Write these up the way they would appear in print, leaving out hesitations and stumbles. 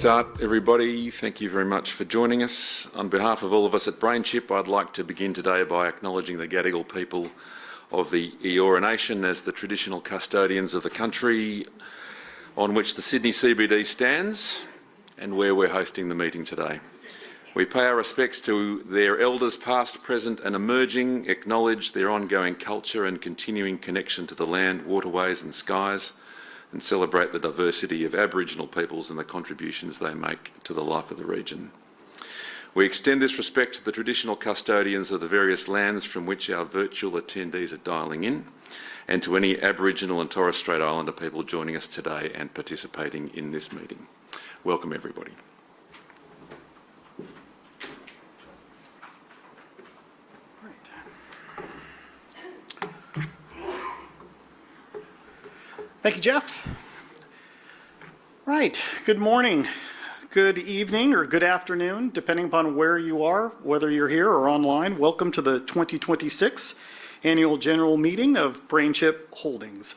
start, everybody. Thank you very much for joining us. On behalf of all of us at Brainchip, I'd like to begin today by acknowledging the Gadigal people of the Eora Nation as the traditional custodians of the country on which the Sydney CBD stands and where we're hosting the meeting today. We pay our respects to their elders past, present and emerging, acknowledge their ongoing culture and continuing connection to the land, waterways and skies, and celebrate the diversity of Aboriginal peoples and the contributions they make to the life of the region. We extend this respect to the traditional custodians of the various lands from which our virtual attendees are dialing in, and to any Aboriginal and Torres Strait Islander people joining us today and participating in this meeting. Welcome, everybody. Thank you, Jeff. Right, good morning, good evening, or good afternoon, depending upon where you are, whether you're here or online. Welcome to the 2026 Annual General Meeting of Brainchip Holdings.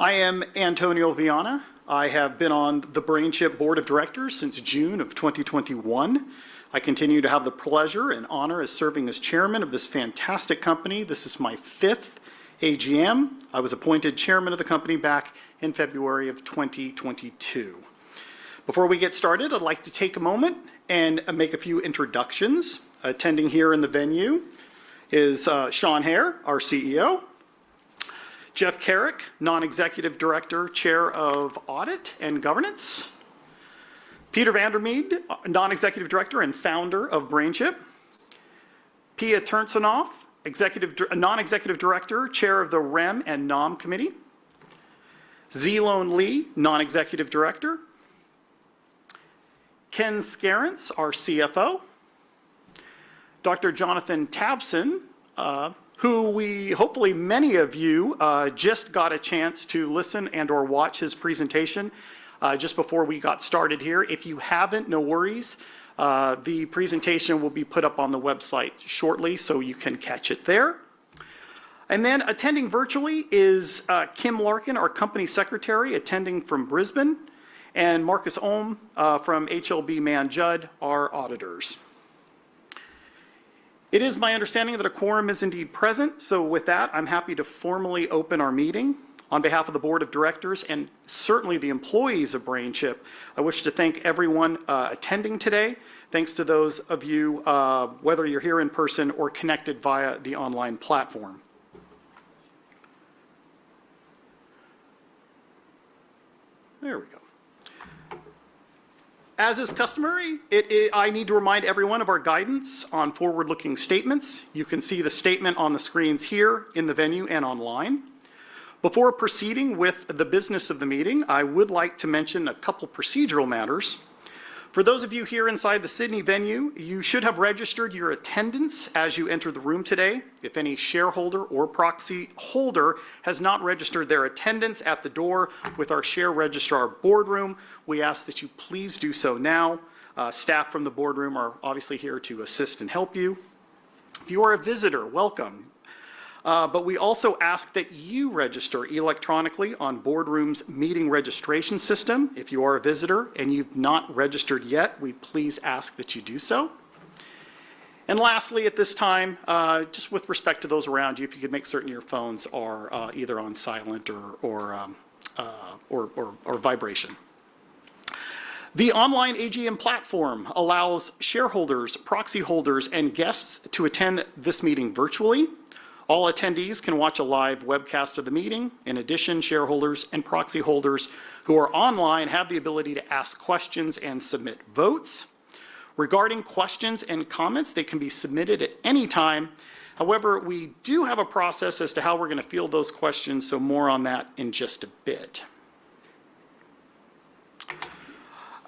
I am Antonio Viana. I have been on the Brainchip Board of Directors since June of 2021. I continue to have the pleasure and honor as serving as chairman of this fantastic company. This is my 5th AGM. I was appointed chairman of the company back in February of 2022. Before we get started, I'd like to take a moment and make a few introductions. Attending here in the venue is Sean Hare, our CEO, Jeff Carrick, non-executive director, chair of audit and governance, Peter Vandermeed, non-executive director and founder of Brainchip, Pia Turnsenoff, non-executive director, chair of the REM and NOM committee, Zelone Lee, non-executive director, Ken Scarrance, our CFO, Dr. Jonathan Tabson, who hopefully many of you just got a chance to listen and or watch his presentation just before we got started here. If you haven't, no worries. The presentation will be put up on the website shortly, so you can catch it there. And then attending virtually is Kim Larkin, our company secretary, attending from Brisbane, and Marcus Ohm from HLB Mann Judd, our auditors. It is my understanding that a quorum is indeed present, so with that, I'm happy to formally open our meeting. On behalf of the Board of Directors and certainly the employees of Brainchip, I wish to thank everyone attending today. Thanks to those of you, whether you're here in person or connected via the online platform. There we go. As is customary, I need to remind everyone of our guidance on forward-looking statements. You can see the statement on the screens here in the venue and online. Before proceeding with the business of the meeting, I would like to mention a couple procedural matters. For those of you here inside the Sydney venue, you should have registered your attendance as you enter the room today. If any shareholder or proxy holder has not registered their attendance at the door with our share registrar boardroom, we ask that you please do so now. Staff from the boardroom are obviously here to assist and help you. If you are a visitor, welcome. But we also ask that you register electronically on Boardroom's meeting registration system. If you are a visitor and you've not registered yet, we please ask that you do so. And lastly, at this time, just with respect to those around you, if you could make certain your phones are either on silent or vibration. The online AGM platform allows shareholders, proxy holders, and guests to attend this meeting virtually. All attendees can watch a live webcast of the meeting. In addition, shareholders and proxy holders who are online have the ability to ask questions and submit votes. Regarding questions and comments, they can be submitted at any time. However, we do have a process as to how we're going to field those questions, so more on that in just a bit.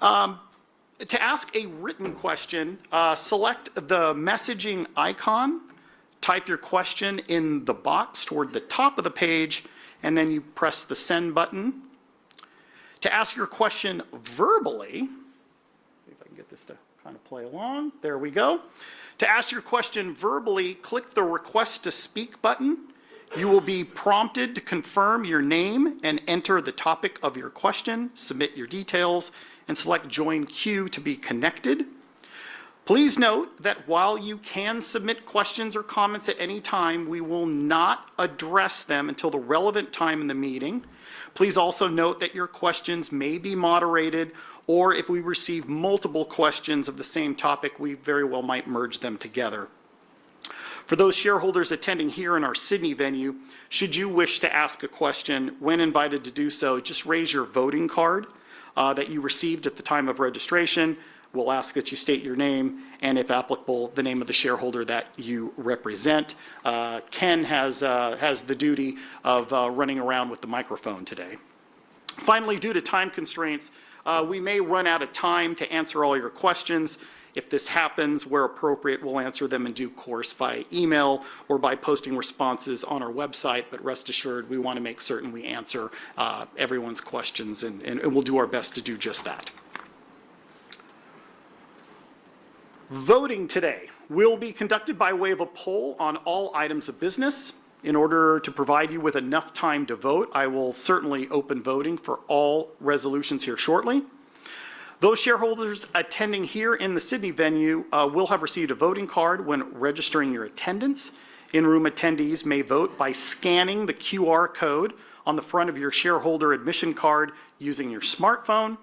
To ask a written question, select the messaging icon. Type your question in the box toward the top of the page, and then you press the send button. To ask your question verbally, see if I can get this to kind of play along. There we go. To ask your question verbally, click the request to speak button. You will be prompted to confirm your name and enter the topic of your question, submit your details, and select Join Queue to be connected. Please note that while you can submit questions or comments at any time, we will not address them until the relevant time in the meeting. Please also note that your questions may be moderated, or if we receive multiple questions of the same topic, we very well might merge them together. For those shareholders attending here in our Sydney venue, should you wish to ask a question, when invited to do so, just raise your voting card that you received at the time of registration. We'll ask that you state your name and, if applicable, the name of the shareholder that you represent. Ken has the duty of running around with the microphone today. Finally, due to time constraints, we may run out of time to answer all your questions. If this happens, where appropriate, we'll answer them in due course via email or by posting responses on our website, but rest assured, we want to make certain we answer everyone's questions, and we'll do our best to do just that. Voting today will be conducted by way of a poll on all items of business. In order to provide you with enough time to vote, I will certainly open voting for all resolutions here shortly. Those shareholders attending here in the Sydney venue will have received a voting card when registering your attendance. In-room attendees may vote by scanning the QR code on the front of your shareholder admission card using your smartphone.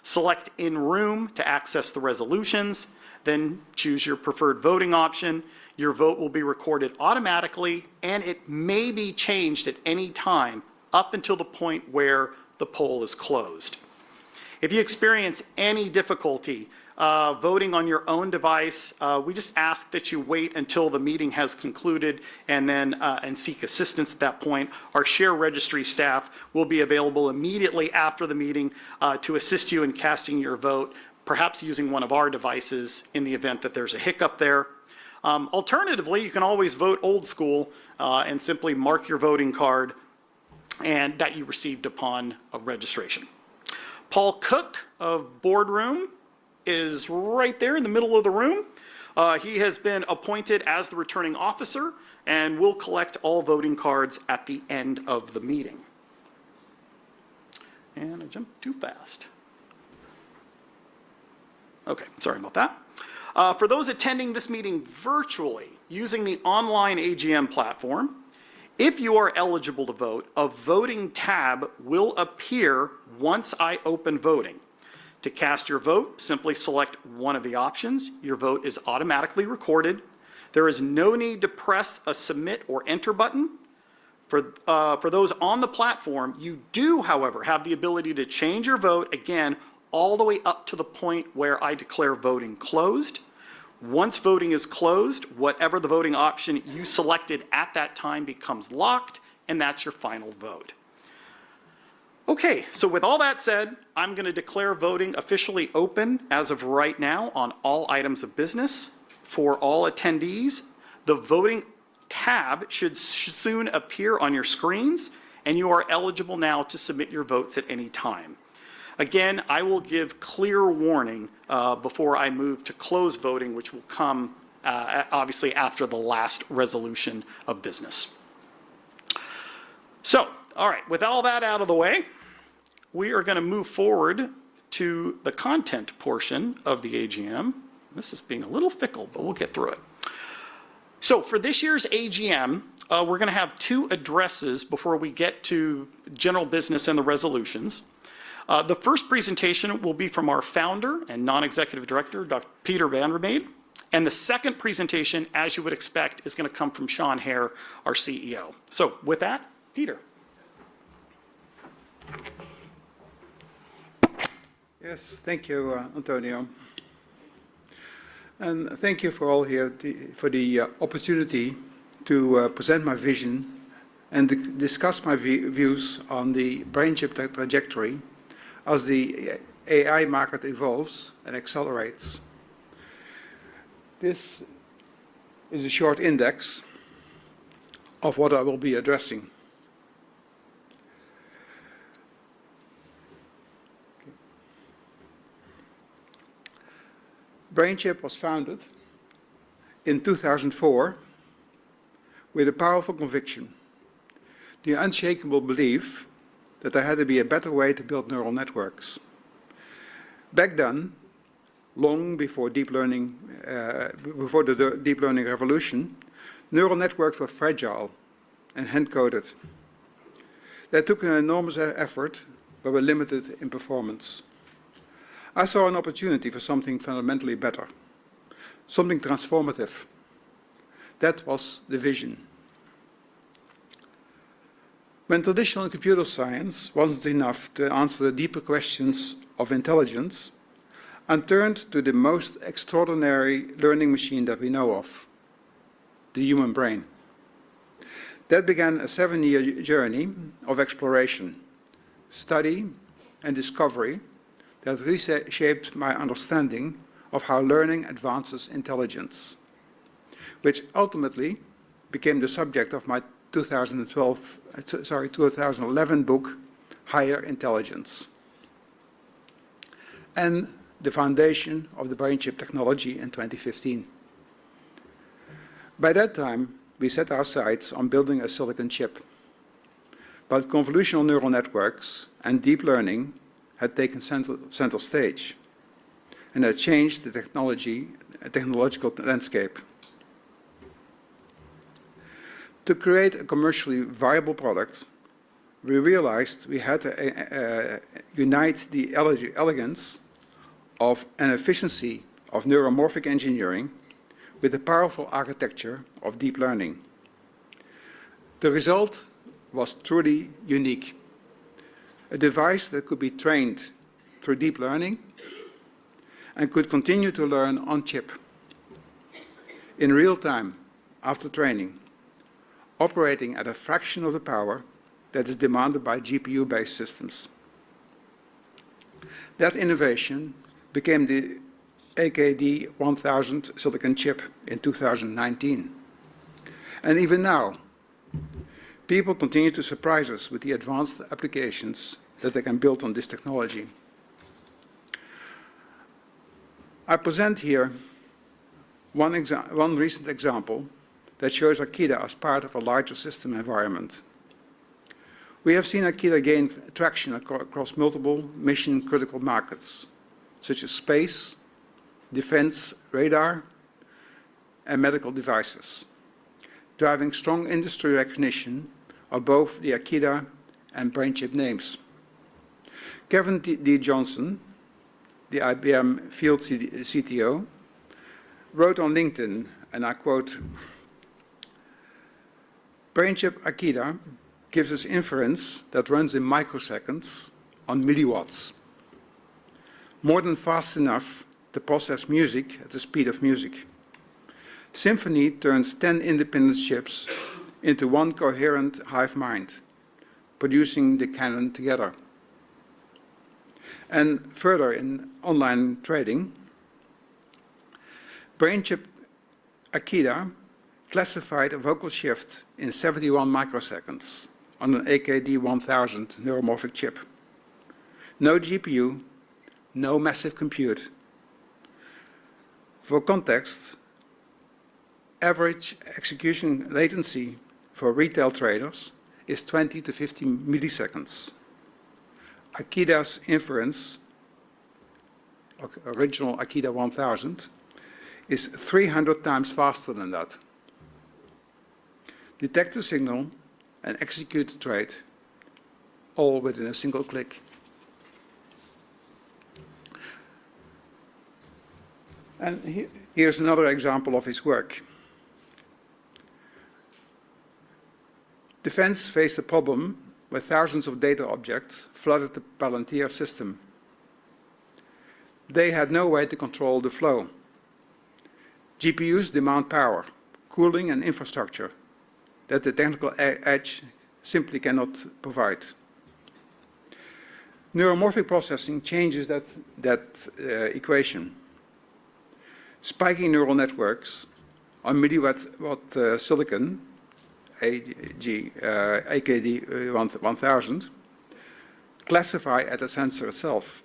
Select in-room to access the resolutions. Then choose your preferred voting option. Your vote will be recorded automatically, and it may be changed at any time up until the point where the poll is closed. If you experience any difficulty voting on your own device, we just ask that you wait until the meeting has concluded and seek assistance at that point. Our share registry staff will be available immediately after the meeting to assist you in casting your vote, perhaps using one of our devices in the event that there's a hiccup there. Alternatively, you can always vote old school and simply mark your voting card and that you received upon a registration. Paul Cook of Boardroom is right there in the middle of the room. He has been appointed as the returning officer and will collect all voting cards at the end of the meeting. And I jumped too fast. Okay, sorry about that. For those attending this meeting virtually using the online AGM platform, if you are eligible to vote, a voting tab will appear once I open voting. To cast your vote, simply select one of the options. Your vote is automatically recorded. There is no need to press a submit or enter button. For those on the platform, you do, however, have the ability to change your vote again all the way up to the point where I declare voting closed. Once voting is closed, whatever the voting option you selected at that time becomes locked, and that's your final vote. Okay, so with all that said, I'm going to declare voting officially open as of right now on all items of business. For all attendees, the voting tab should soon appear on your screens, and you are eligible now to submit your votes at any time. Again, I will give clear warning before I move to close voting, which will come obviously after the last resolution of business. So, all right, with all that out of the way, we are going to move forward to the content portion of the AGM. This is being a little fickle, but we'll get through it. So for this year's AGM, we're going to have two addresses before we get to general business and the resolutions. The first presentation will be from our founder and non-executive director, Dr. Peter van der Made. And the second presentation, as you would expect, is going to come from Sean Hare, our CEO. So with that, Peter. Yes, thank you, Antonio. And thank you for all here for the opportunity to present my vision and to discuss my views on the Brainchip trajectory as the AI market evolves and accelerates. This is a short index of what I will be addressing. Brainchip was founded in 2004 with a powerful conviction, the unshakable belief that there had to be a better way to build neural networks. Back then, long before deep learning, before the deep learning revolution, neural networks were fragile and hand-coded. They took an enormous effort, but were limited in performance. I saw an opportunity for something fundamentally better, something transformative. That was the vision. When traditional computer science wasn't enough to answer the deeper questions of intelligence, I turned to the most extraordinary learning machine that we know of, the human brain. That began a 7-year journey of exploration, study, and discovery that reshaped my understanding of how learning advances intelligence, which ultimately became the subject of my 2011 book, Higher Intelligence, and the foundation of the Brainchip technology in 2015. By that time, we set our sights on building a silicon chip, but convolutional neural networks and deep learning had taken center stage and had changed the technological landscape. To create a commercially viable product, we realized we had to unite the elegance of and efficiency of neuromorphic engineering with the powerful architecture of deep learning. The result was truly unique. A device that could be trained through deep learning and could continue to learn on chip in real time after training, operating at a fraction of the power that is demanded by GPU-based systems. That innovation became the AKD 1000 silicon chip in 2019. And even now, people continue to surprise us with the advanced applications that they can build on this technology. I present here one recent example that shows Akida as part of a larger system environment. We have seen Akida gain traction across multiple mission-critical markets, such as space, defense, radar, and medical devices, driving strong industry recognition of both the Akida and Brainchip names. Kevin D. Johnson, the IBM field CTO, wrote on LinkedIn, and I quote, "Brainchip Akida gives us inference that runs in microseconds on milliwatts, more than fast enough to process music at the speed of music. Symphony turns 10 independent chips into one coherent hive mind, producing the canon together." And further, in online trading, Brainchip Akida classified a vocal shift in 71 microseconds on an AKD 1000 neuromorphic chip. No GPU, no massive compute. For context, average execution latency for retail traders is 20 to 50 milliseconds. Akida's inference, original Akida 1000, is 300 times faster than that. Detect the signal and execute the trade, all within a single click. And here's another example of his work. Defense faced a problem where thousands of data objects flooded the Palantir system. They had no way to control the flow. GPUs demand power, cooling, and infrastructure that the technical edge simply cannot provide. Neuromorphic processing changes that equation. Spiking neural networks on milliwatt silicon, AKD 1000, classify at the sensor itself,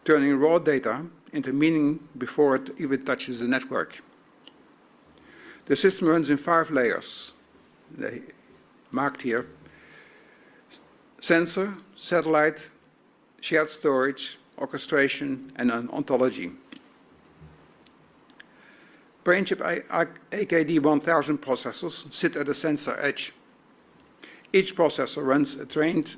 turning raw data into meaning before it even touches the network. The system runs in 5 layers, marked here: sensor, satellite, shared storage, orchestration, and an ontology. Brainchip AKD1000 processors sit at the sensor edge. Each processor runs a trained,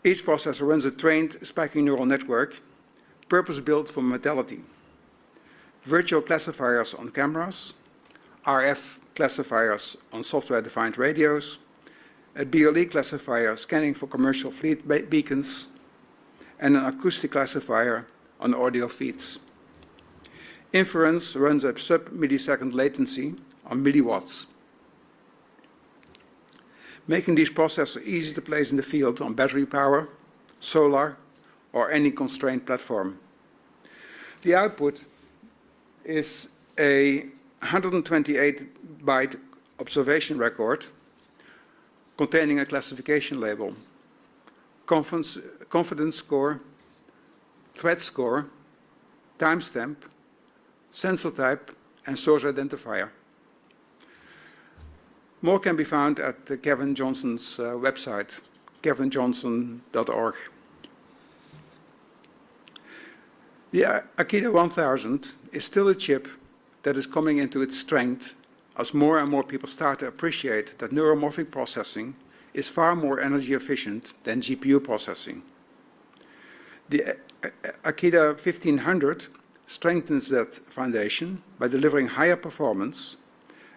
Each processor runs a trained spiking neural network, purpose-built for modality. Virtual classifiers on cameras, RF classifiers on software-defined radios, a BLE classifier scanning for commercial fleet beacons, and an acoustic classifier on audio feeds. Inference runs at sub-millisecond latency on milliwatts, making these processors easy to place in the field on battery power, solar, or any constrained platform. The output is a 128-byte observation record containing a classification label, confidence score, threat score, timestamp, sensor type, and source identifier. More can be found at Kevin Johnson's website, kevinjohnson.org. The Akida 1000 is still a chip that is coming into its strength as more and more people start to appreciate that neuromorphic processing is far more energy efficient than GPU processing. The Akida 1500 strengthens that foundation by delivering higher performance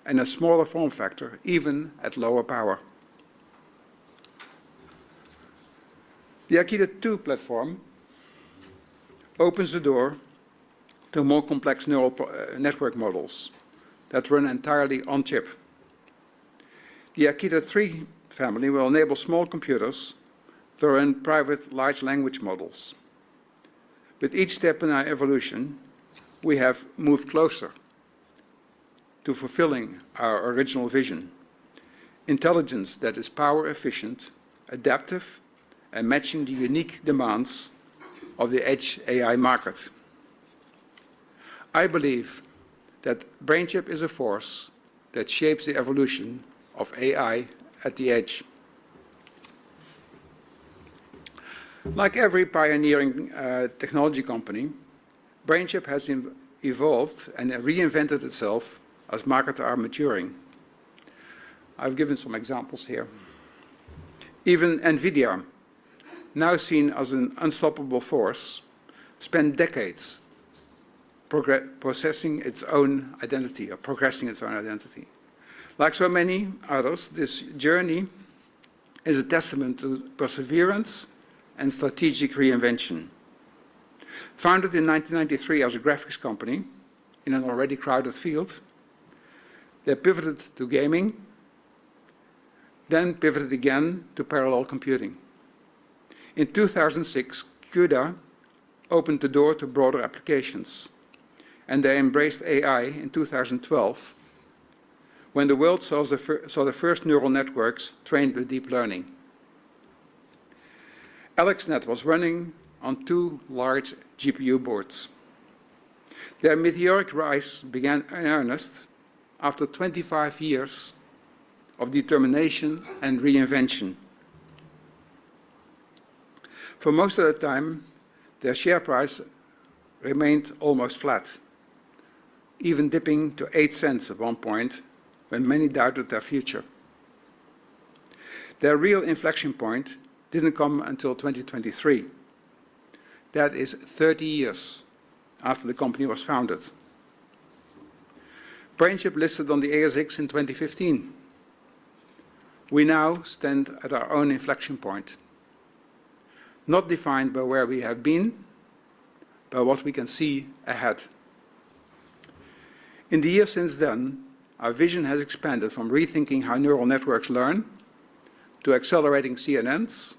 and a smaller form factor, even at lower power. The Akida 2 platform opens the door to more complex neural network models that run entirely on chip. The Akida 3 family will enable small computers to run private large language models. With each step in our evolution, we have moved closer to fulfilling our original vision: intelligence that is power efficient, adaptive, and matching the unique demands of the edge AI market. I believe that Brainchip is a force that shapes the evolution of AI at the edge. Like every pioneering technology company, Brainchip has evolved and reinvented itself as markets are maturing. I've given some examples here. Even NVIDIA, now seen as an unstoppable force, spent decades processing its own identity, or progressing its own identity. Like so many others, this journey is a testament to perseverance and strategic reinvention. Founded in 1993 as a graphics company in an already crowded field, they pivoted to gaming, then pivoted again to parallel computing. In 2006, CUDA opened the door to broader applications, and they embraced AI in 2012, when the world saw the first neural networks trained with deep learning. AlexNet was running on 2 large GPU boards. Their meteoric rise began in earnest after 25 years of determination and reinvention. For most of the time, their share price remained almost flat, even dipping to 8 cents at one point when many doubted their future. Their real inflection point didn't come until 2023. That is 30 years after the company was founded. Brainchip listed on the ASX in 2015. We now stand at our own inflection point, not defined by where we have been, but what we can see ahead. In the years since then, our vision has expanded from rethinking how neural networks learn, to accelerating CNNs,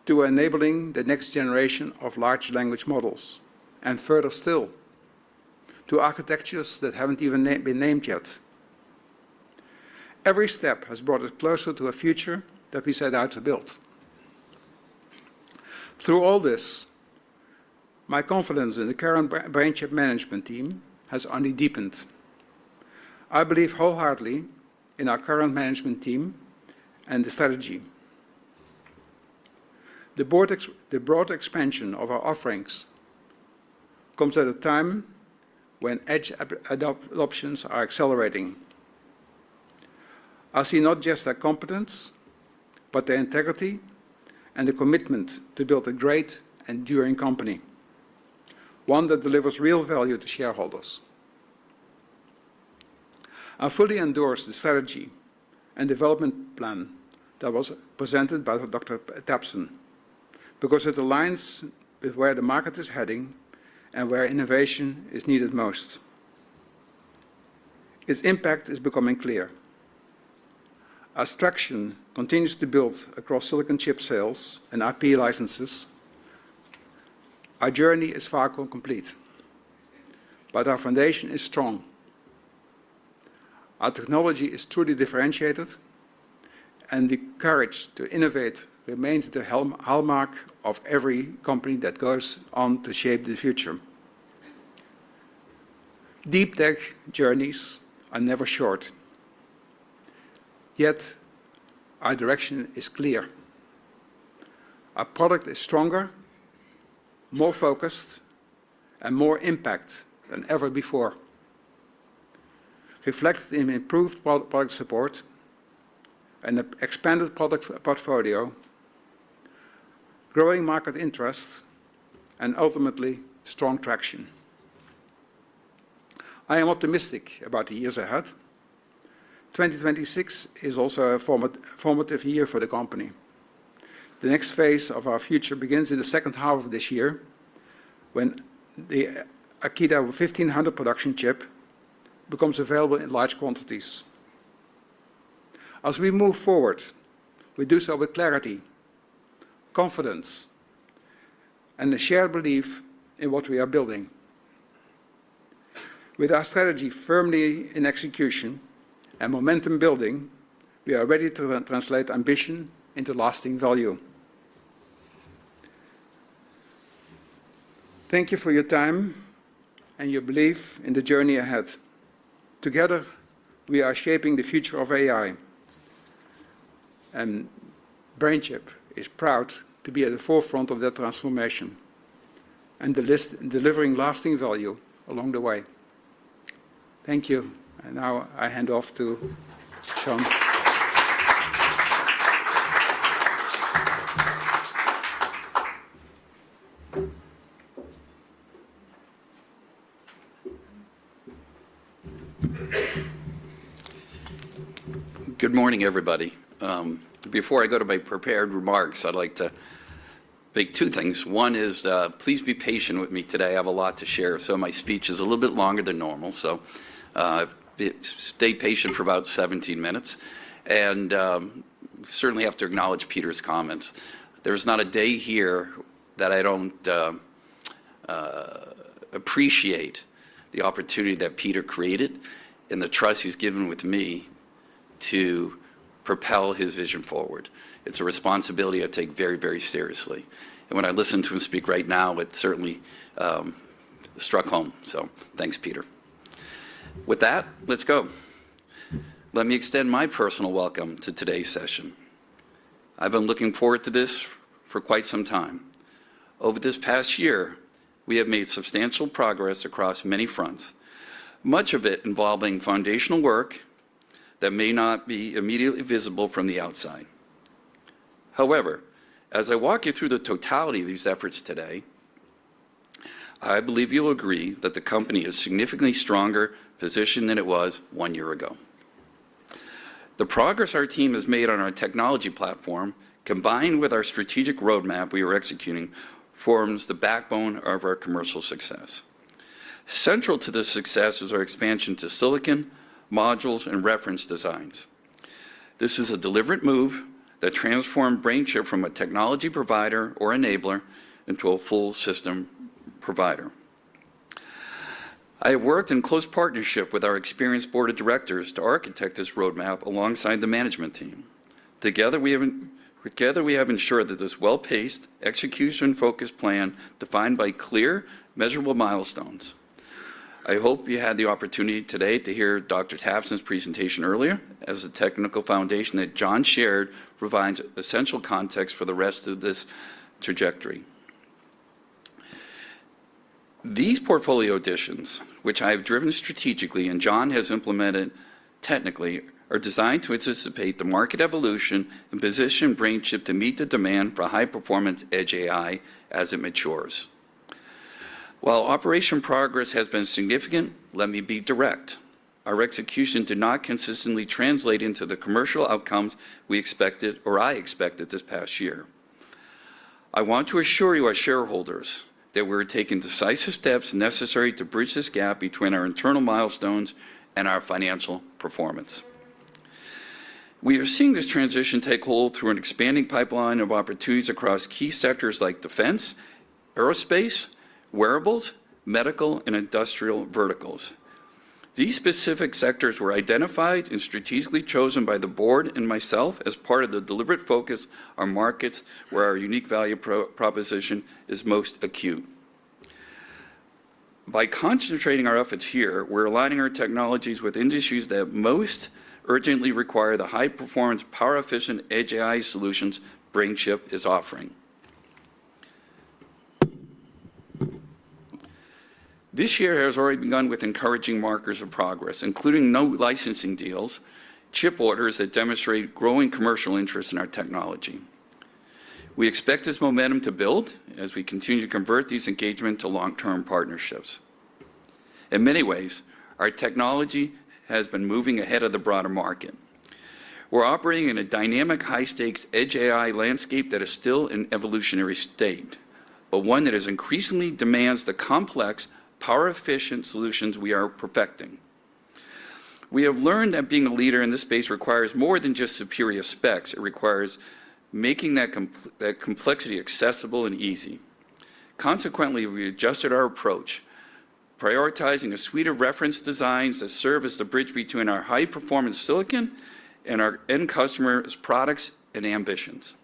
to enabling the next generation of large language models, and further still, to architectures that haven't even been named yet. Every step has brought us closer to a future that we set out to build. Through all this, my confidence in the current Brainchip management team has only deepened. I believe wholeheartedly in our current management team and the strategy. The broad expansion of our offerings comes at a time when edge adoptions are accelerating. I see not just their competence, but their integrity and the commitment to build a great, enduring company, one that delivers real value to shareholders. I fully endorse the strategy and development plan that was presented by Dr. Tapson, because it aligns with where the market is heading and where innovation is needed most. Its impact is becoming clear. As traction continues to build across silicon chip sales and IP licenses, our journey is far from complete, but our foundation is strong. Our technology is truly differentiated, and the courage to innovate remains the hallmark of every company that goes on to shape the future. Deep tech journeys are never short. Yet, our direction is clear. Our product is stronger, more focused, and more impact than ever before, reflected in improved product support, an expanded product portfolio, growing market interest, and ultimately, strong traction. I am optimistic about the years ahead. 2026 is also a formative year for the company. The next phase of our future begins in the second half of this year, when the Akida 1500 production chip becomes available in large quantities. As we move forward, we do so with clarity, confidence, and a shared belief in what we are building. With our strategy firmly in execution and momentum building, we are ready to translate ambition into lasting value. Thank you for your time and your belief in the journey ahead. Together, we are shaping the future of AI. And Brainchip is proud to be at the forefront of that transformation and delivering lasting value along the way. Thank you. And now I hand off to Sean. Good morning, everybody. Before I go to my prepared remarks, I'd like to make two things. One is please be patient with me today. I have a lot to share, so my speech is a little bit longer than normal. So stay patient for about 17 minutes. And certainly have to acknowledge Peter's comments. There's not a day here that I don't appreciate the opportunity that Peter created and the trust he's given with me to propel his vision forward. It's a responsibility I take very, very seriously. And when I listen to him speak right now, it certainly struck home. So thanks, Peter. With that, let's go. Let me extend my personal welcome to today's session. I've been looking forward to this for quite some time. Over this past year, we have made substantial progress across many fronts, much of it involving foundational work that may not be immediately visible from the outside. However, as I walk you through the totality of these efforts today, I believe you'll agree that the company is significantly stronger positioned than it was 1 year ago. The progress our team has made on our technology platform, combined with our strategic roadmap we are executing, forms the backbone of our commercial success. Central to this success is our expansion to silicon, modules, and reference designs. This is a deliberate move that transformed Brainchip from a technology provider or enabler into a full system provider. I have worked in close partnership with our experienced board of directors to architect this roadmap alongside the management team. Together we have ensured that this well-paced, execution-focused plan defined by clear, measurable milestones. I hope you had the opportunity today to hear Dr. Tapson's presentation earlier, as the technical foundation that John shared provides essential context for the rest of this trajectory. These portfolio additions, which I have driven strategically and John has implemented technically, are designed to anticipate the market evolution and position Brainchip to meet the demand for high-performance edge AI as it matures. While operation progress has been significant, let me be direct. Our execution did not consistently translate into the commercial outcomes we expected, or I expected this past year. I want to assure you as shareholders that we're taking decisive steps necessary to bridge this gap between our internal milestones and our financial performance. We are seeing this transition take hold through an expanding pipeline of opportunities across key sectors like defense, aerospace, wearables, medical, and industrial verticals. These specific sectors were identified and strategically chosen by the board and myself as part of the deliberate focus on markets where our unique value proposition is most acute. By concentrating our efforts here, we're aligning our technologies with industries that most urgently require the high-performance, power-efficient edge AI solutions Brainchip is offering. This year has already begun with encouraging markers of progress, including no licensing deals, chip orders that demonstrate growing commercial interest in our technology. We expect this momentum to build as we continue to convert these engagements to long-term partnerships. In many ways, our technology has been moving ahead of the broader market. We're operating in a dynamic, high-stakes edge AI landscape that is still in evolutionary state, but one that is increasingly demands the complex, power-efficient solutions we are perfecting. We have learned that being a leader in this space requires more than just superior specs. It requires making that complexity accessible and easy. Consequently, we adjusted our approach, prioritizing a suite of reference designs that serve as the bridge between our high-performance silicon and our end customers' products and ambitions.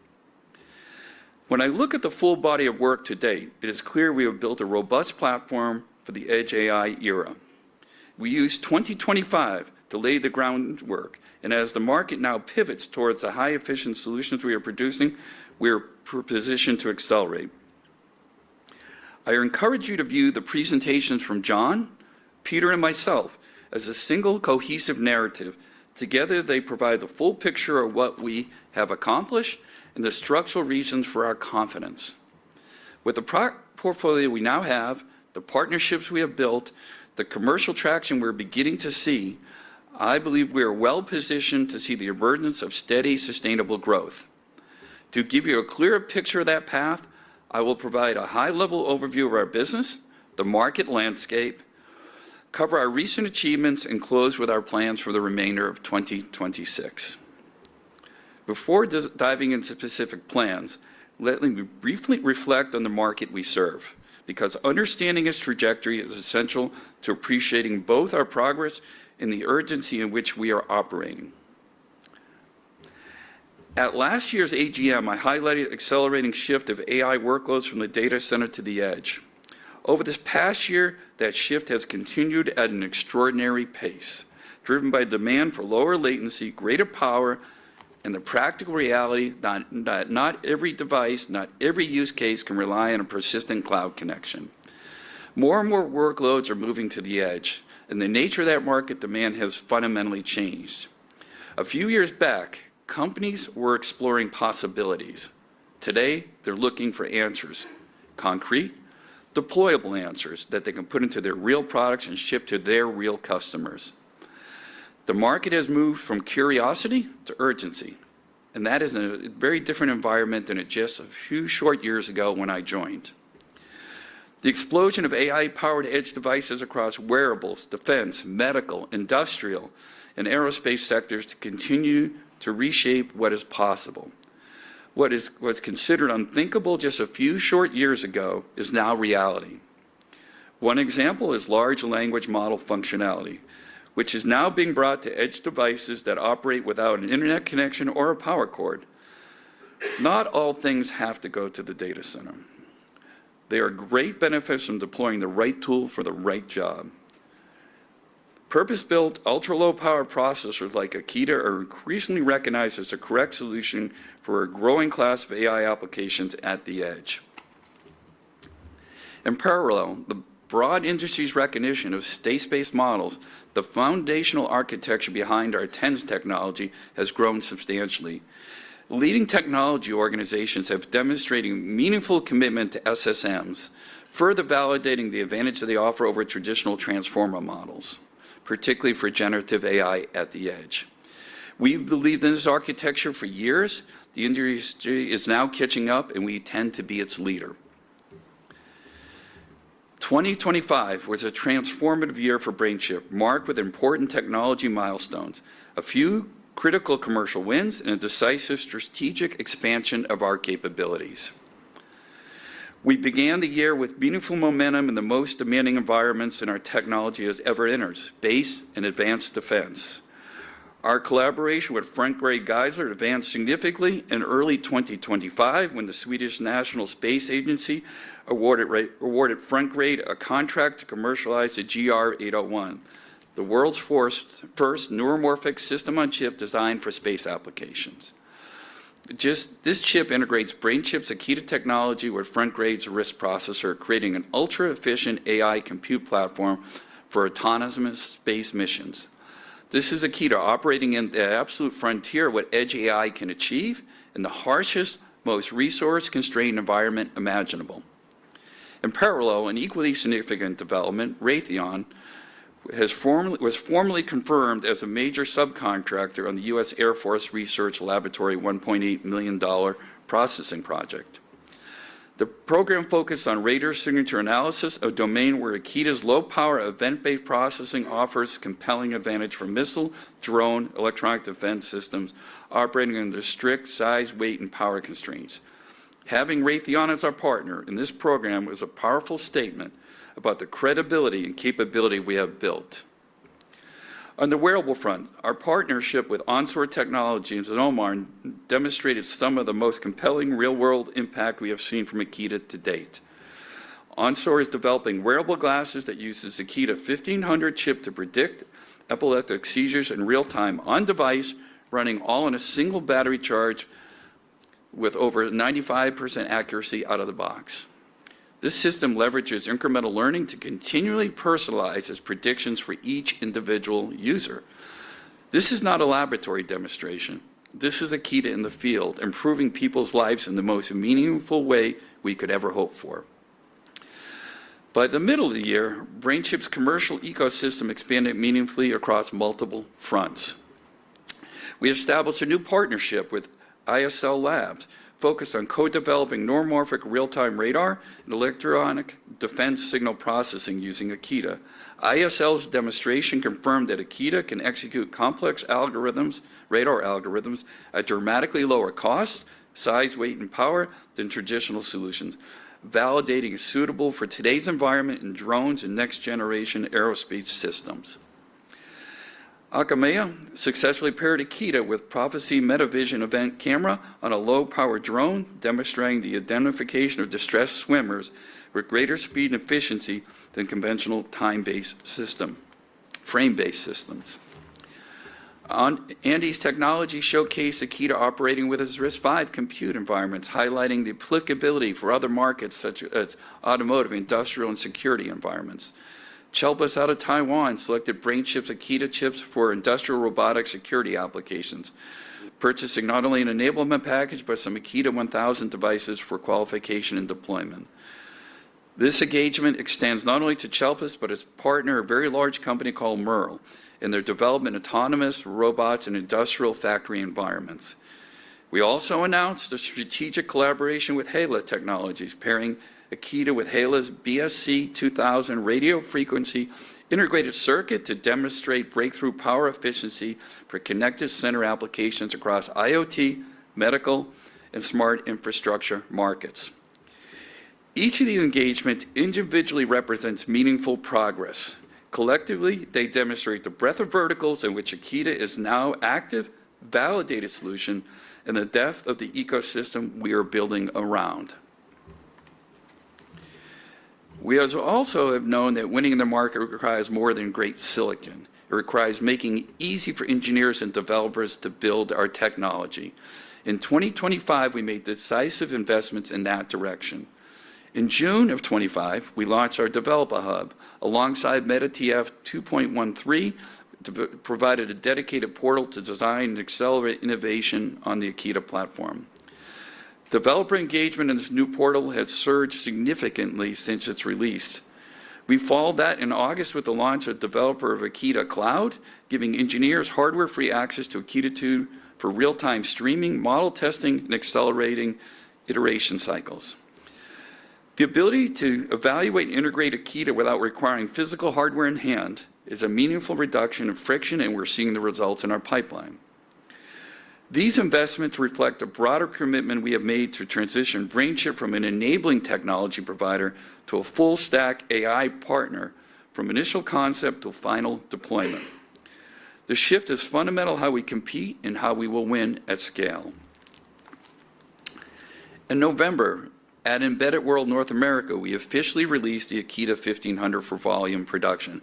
When I look at the full body of work to date, it is clear we have built a robust platform for the edge AI era. We used 2025 to lay the groundwork, and as the market now pivots towards the high-efficient solutions we are producing, we are positioned to accelerate. I encourage you to view the presentations from John, Peter, and myself as a single cohesive narrative. Together, they provide the full picture of what we have accomplished and the structural reasons for our confidence. With the product portfolio we now have, the partnerships we have built, the commercial traction we're beginning to see, I believe we are well positioned to see the emergence of steady, sustainable growth. To give you a clearer picture of that path, I will provide a high-level overview of our business, the market landscape, cover our recent achievements, and close with our plans for the remainder of 2026. Before diving into specific plans, let me briefly reflect on the market we serve, because understanding its trajectory is essential to appreciating both our progress and the urgency in which we are operating. At last year's AGM, I highlighted accelerating shift of AI workloads from the data center to the edge. Over this past year, that shift has continued at an extraordinary pace, driven by demand for lower latency, greater power, and the practical reality that not every device, not every use case can rely on a persistent cloud connection. More and more workloads are moving to the edge, and the nature of that market demand has fundamentally changed. A few years back, companies were exploring possibilities. Today, they're looking for answers, concrete, deployable answers that they can put into their real products and ship to their real customers. The market has moved from curiosity to urgency, and that is a very different environment than it just a few short years ago when I joined. The explosion of AI-powered edge devices across wearables, defense, medical, industrial, and aerospace sectors to continue to reshape what is possible. What was considered unthinkable just a few short years ago is now reality. One example is large language model functionality, which is now being brought to edge devices that operate without an internet connection or a power cord. Not all things have to go to the data center. There are great benefits from deploying the right tool for the right job. Purpose-built, ultra-low power processors like Akita are increasingly recognized as the correct solution for a growing class of AI applications at the edge. In parallel, the broad industry's recognition of state-based models, the foundational architecture behind our TENS technology, has grown substantially. Leading technology organizations have demonstrated meaningful commitment to SSMs, further validating the advantage that they offer over traditional transformer models, particularly for generative AI at the edge. We've believed in this architecture for years. The industry is now catching up, and we intend to be its leader. 2025 was a transformative year for Brainchip, marked with important technology milestones, a few critical commercial wins, and a decisive strategic expansion of our capabilities. We began the year with meaningful momentum in the most demanding environments in our technology has ever entered, space and advanced defense. Our collaboration with Frontgrade Geisler advanced significantly in early 2025 when the Swedish National Space Agency awarded Frontgrade a contract to commercialize the GR801, the world's first neuromorphic system-on-chip designed for space applications. This chip integrates Brainchip's Akita technology with Frontgrade's RISC processor, creating an ultra-efficient AI compute platform for autonomous space missions. This is Akita operating in the absolute frontier of what edge AI can achieve in the harshest, most resource-constrained environment imaginable. In parallel, an equally significant development, Raytheon, was formally confirmed as a major subcontractor on the U.S. Air Force Research Laboratory $1.8 million processing project. The program focused on radar signature analysis, a domain where Akita's low-power event-based processing offers compelling advantage for missile, drone, electronic defense systems operating under strict size, weight, and power constraints. Having Raytheon as our partner in this program was a powerful statement about the credibility and capability we have built. On the wearable front, our partnership with Onsor Technologies and Omar demonstrated some of the most compelling real-world impact we have seen from Akita to date. Onsor is developing wearable glasses that uses Akita 1500 chip to predict epileptic seizures in real time on device, running all on a single battery charge with over 95% accuracy out of the box. This system leverages incremental learning to continually personalize its predictions for each individual user. This is not a laboratory demonstration. This is Akita in the field, improving people's lives in the most meaningful way we could ever hope for. By the middle of the year, Brainchip's commercial ecosystem expanded meaningfully across multiple fronts. We established a new partnership with ISL Labs, focused on co-developing neuromorphic real-time radar and electronic defense signal processing using Akita. ISL's demonstration confirmed that Akita can execute complex algorithms, radar algorithms, at dramatically lower cost, size, weight, and power than traditional solutions, validating it's suitable for today's environment in drones and next-generation aerospace systems. Akamea successfully paired Akita with Prophecy Metavision event camera on a low-power drone, demonstrating the identification of distressed swimmers with greater speed and efficiency than conventional frame-based systems. Andy's technology showcased Akita operating with its RISC-V compute environments, highlighting the applicability for other markets such as automotive, industrial, and security environments. Chelpus out of Taiwan selected Brainchip's Akita chips for industrial robotic security applications, purchasing not only an enablement package, but some Akita 1000 devices for qualification and deployment. This engagement extends not only to Chelpus, but its partner, a very large company called Merle, in their development of autonomous robots in industrial factory environments. We also announced a strategic collaboration with Halo Technologies, pairing Akita with Halo's BSC 2000 radio frequency integrated circuit to demonstrate breakthrough power efficiency for connected center applications across IoT, medical, and smart infrastructure markets. Each of the engagements individually represents meaningful progress. Collectively, they demonstrate the breadth of verticals in which Akita is now active, validated solution, and the depth of the ecosystem we are building around. We also have known that winning in the market requires more than great silicon. It requires making it easy for engineers and developers to build our technology. In 2025, we made decisive investments in that direction. In June of 25, we launched our Developer Hub alongside MetaTF 2.13, provided a dedicated portal to design and accelerate innovation on the Akita platform. Developer engagement in this new portal has surged significantly since its release. We followed that in August with the launch of Developer of Akita Cloud, giving engineers hardware-free access to Akita 2 for real-time streaming, model testing, and accelerating iteration cycles. The ability to evaluate and integrate Akita without requiring physical hardware in hand is a meaningful reduction of friction, and we're seeing the results in our pipeline. These investments reflect a broader commitment we have made to transition Brainchip from an enabling technology provider to a full-stack AI partner from initial concept to final deployment. The shift is fundamental how we compete and how we will win at scale. In November, at Embedded World North America, we officially released the Akita 1500 for volume production.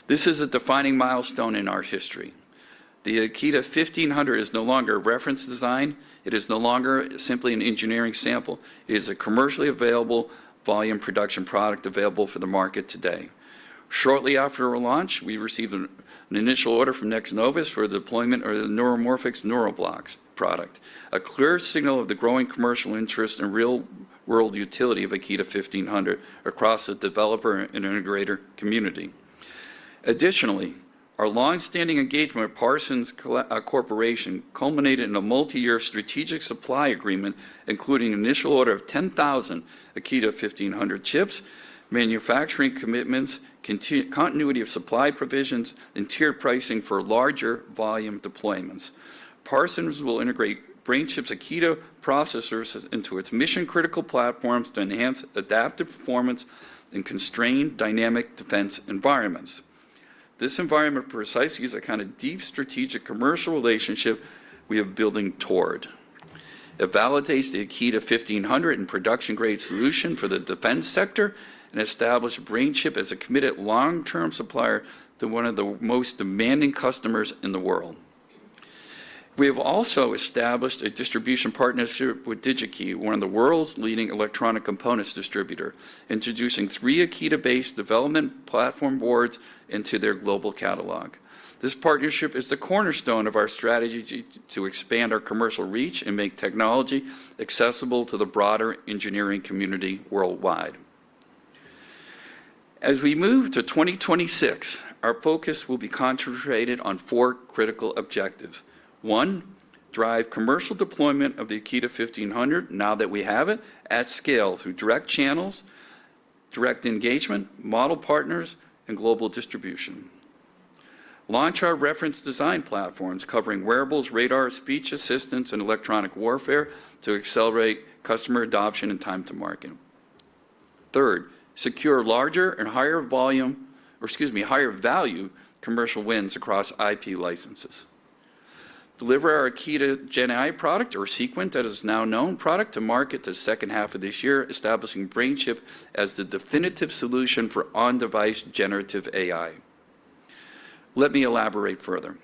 This is a defining milestone in our history. The Akita 1500 is no longer a reference design. It is no longer simply an engineering sample. It is a commercially available volume production product available for the market today. Shortly after our launch, we received an initial order from NextNovus for the deployment of the Neuromorphics NeuroBlocks product, a clear signal of the growing commercial interest and real-world utility of Akita 1500 across the developer and integrator community. Additionally, our long-standing engagement with Parsons Corporation culminated in a multi-year strategic supply agreement, including an initial order of 10,000 Akita 1500 chips, manufacturing commitments, continuity of supply provisions, and tiered pricing for larger volume deployments. Parsons will integrate Brainchip's Akita processors into its mission-critical platforms to enhance adaptive performance in constrained dynamic defense environments. This environment precisely is a kind of deep strategic commercial relationship we are building toward. It validates the Akita 1500 and production-grade solution for the defense sector and establishes Brainchip as a committed long-term supplier to one of the most demanding customers in the world. We have also established a distribution partnership with DigiKey, one of the world's leading electronic components distributor, introducing 3 Akita-based development platform boards into their global catalog. This partnership is the cornerstone of our strategy to expand our commercial reach and make technology accessible to the broader engineering community worldwide. As we move to 2026, our focus will be concentrated on 4 critical objectives. 1, drive commercial deployment of the Akita 1500, now that we have it, at scale through direct channels, direct engagement, model partners, and global distribution. Launch our reference design platforms covering wearables, radar, speech assistance, and electronic warfare to accelerate customer adoption and time to market. 3rd, secure larger and higher value commercial wins across IP licenses. Deliver our Akita Gen AI product, or Sequent, that is now known, product to market the second half of this year, establishing Brainchip as the definitive solution for on-device generative AI. Let me elaborate further.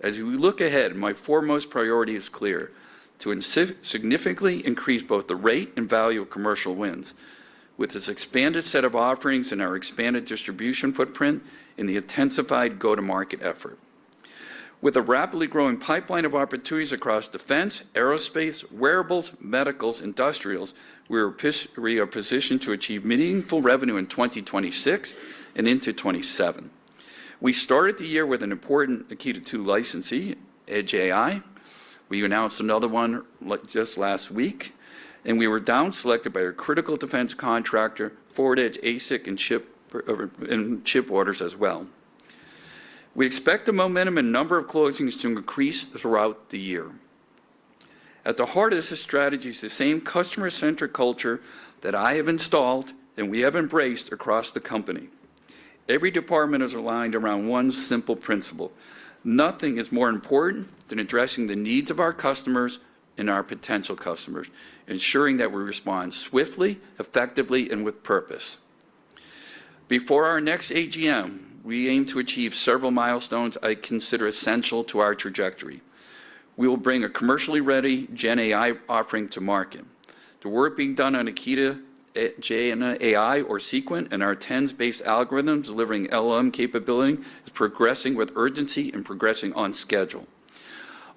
As we look ahead, my foremost priority is clear: to significantly increase both the rate and value of commercial wins. With this expanded set of offerings and our expanded distribution footprint and the intensified go-to-market effort. With a rapidly growing pipeline of opportunities across defense, aerospace, wearables, medicals, industrials, we are positioned to achieve meaningful revenue in 2026 and into 27. We started the year with an important Akita 2 licensee, Edge AI. We announced another one just last week, and we were down-selected by a critical defense contractor, Forward Edge ASIC and chip orders as well. We expect the momentum and number of closings to increase throughout the year. At the heart of this strategy is the same customer-centric culture that I have installed and we have embraced across the company. Every department is aligned around one simple principle: nothing is more important than addressing the needs of our customers and our potential customers, ensuring that we respond swiftly, effectively, and with purpose. Before our next AGM, we aim to achieve several milestones I consider essential to our trajectory. We will bring a commercially ready Gen AI offering to market. The work being done on Akita Gen AI or Sequent and our TENS-based algorithms delivering LLM capability is progressing with urgency and progressing on schedule.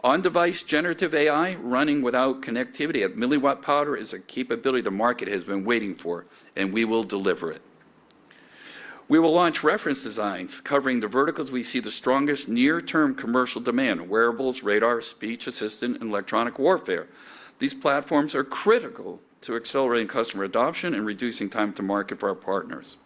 On-device generative AI running without connectivity at milliwatt power is a capability the market has been waiting for, and we will deliver it. We will launch reference designs covering the verticals we see the strongest near-term commercial demand: wearables, radar, speech assistant, and electronic warfare. These platforms are critical to accelerating customer adoption and reducing time to market for our partners.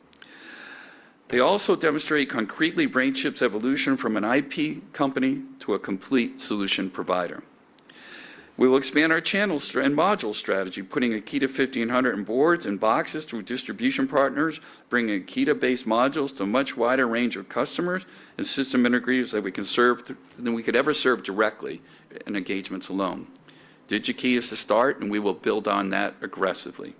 They also demonstrate concretely Brainchip's evolution from an IP company to a complete solution provider. We will expand our channel and module strategy, putting Akita 1500 in boards and boxes through distribution partners, bringing Akita-based modules to a much wider range of customers and system integrators that we can serve than we could ever serve directly in engagements alone. DigiKey is the start, and we will build on that aggressively.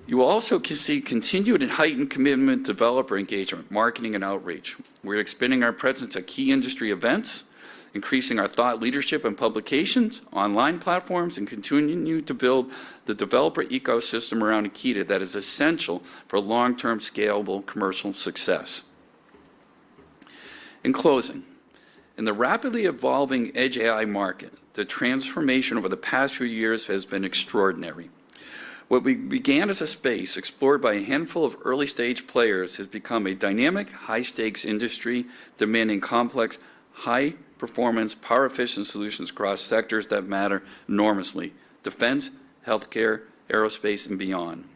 You will also see continued and heightened commitment to developer engagement, marketing, and outreach. We're expanding our presence at key industry events, increasing our thought leadership and publications, online platforms, and continuing to build the developer ecosystem around Akita that is essential for long-term scalable commercial success. In closing, in the rapidly evolving edge AI market, the transformation over the past few years has been extraordinary. What we began as a space explored by a handful of early-stage players has become a dynamic, high-stakes industry demanding complex, high-performance, power-efficient solutions across sectors that matter enormously: defense, healthcare, aerospace, and beyond.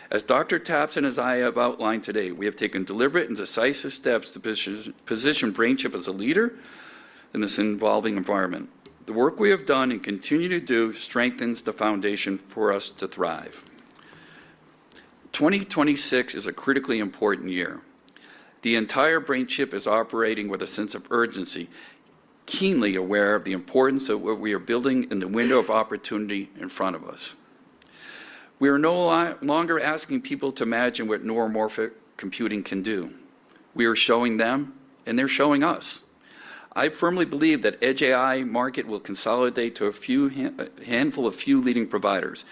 As Dr. Tapson and I have outlined today, we have taken deliberate and decisive steps to position Brainchip as a leader in this evolving environment. The work we have done and continue to do strengthens the foundation for us to thrive. 2026 is a critically important year. The entire Brainchip is operating with a sense of urgency, keenly aware of the importance of what we are building in the window of opportunity in front of us. We are no longer asking people to imagine what neuromorphic computing can do. We are showing them, and they're showing us. I firmly believe that edge AI market will consolidate to a handful of few leading providers.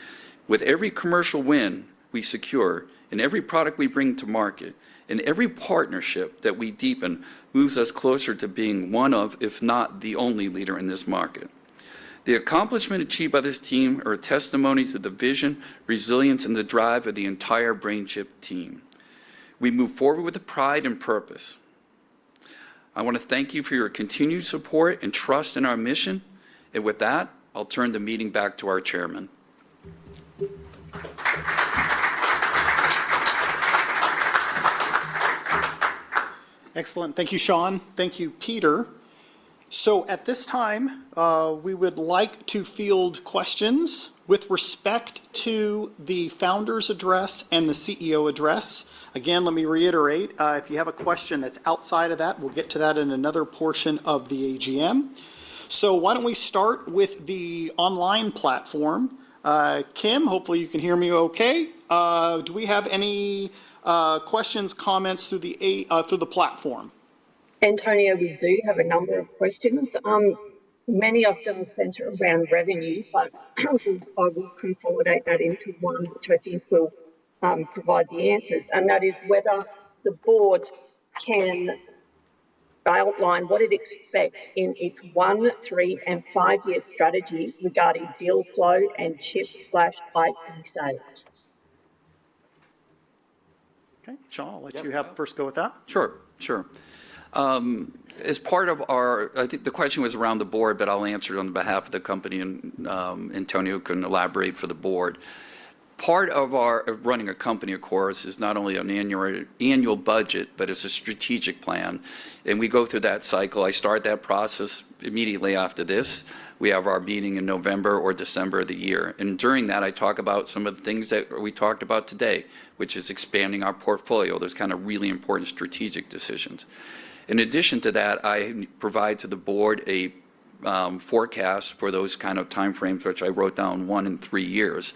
With every commercial win we secure, and every product we bring to market, and every partnership that we deepen moves us closer to being one of, if not the only leader in this market. The accomplishment achieved by this team are a testimony to the vision, resilience, and the drive of the entire Brainchip team. We move forward with pride and purpose. I want to thank you for your continued support and trust in our mission. And with that, I'll turn the meeting back to our chairman. Excellent. Thank you, Sean. Thank you, Peter. So at this time, we would like to field questions with respect to the founder's address and the CEO address. Again, let me reiterate, if you have a question that's outside of that, we'll get to that in another portion of the AGM. So why don't we start with the online platform. Kim, hopefully you can hear me okay. Do we have any questions, comments through the platform? Antonio, we do have a number of questions. Many of them centre around revenue, but I will consolidate that into one, which I think will provide the answers, and that is whether the board can outline what it expects in its 1, 3, and 5-year strategy regarding deal flow and chip/IP sales. Okay, Sean, I'll let you have first go with that. Sure. As part of I think the question was around the board, but I'll answer it on behalf of the company, and Antonio can elaborate for the board. Part of our running a company, of course, is not only an annual budget, but it's a strategic plan. And we go through that cycle. I start that process immediately after this. We have our meeting in November or December of the year. And during that, I talk about some of the things that we talked about today, which is expanding our portfolio. There's kind of really important strategic decisions. In addition to that, I provide to the board a forecast for those kind of timeframes, which I wrote down 1 and 3 years.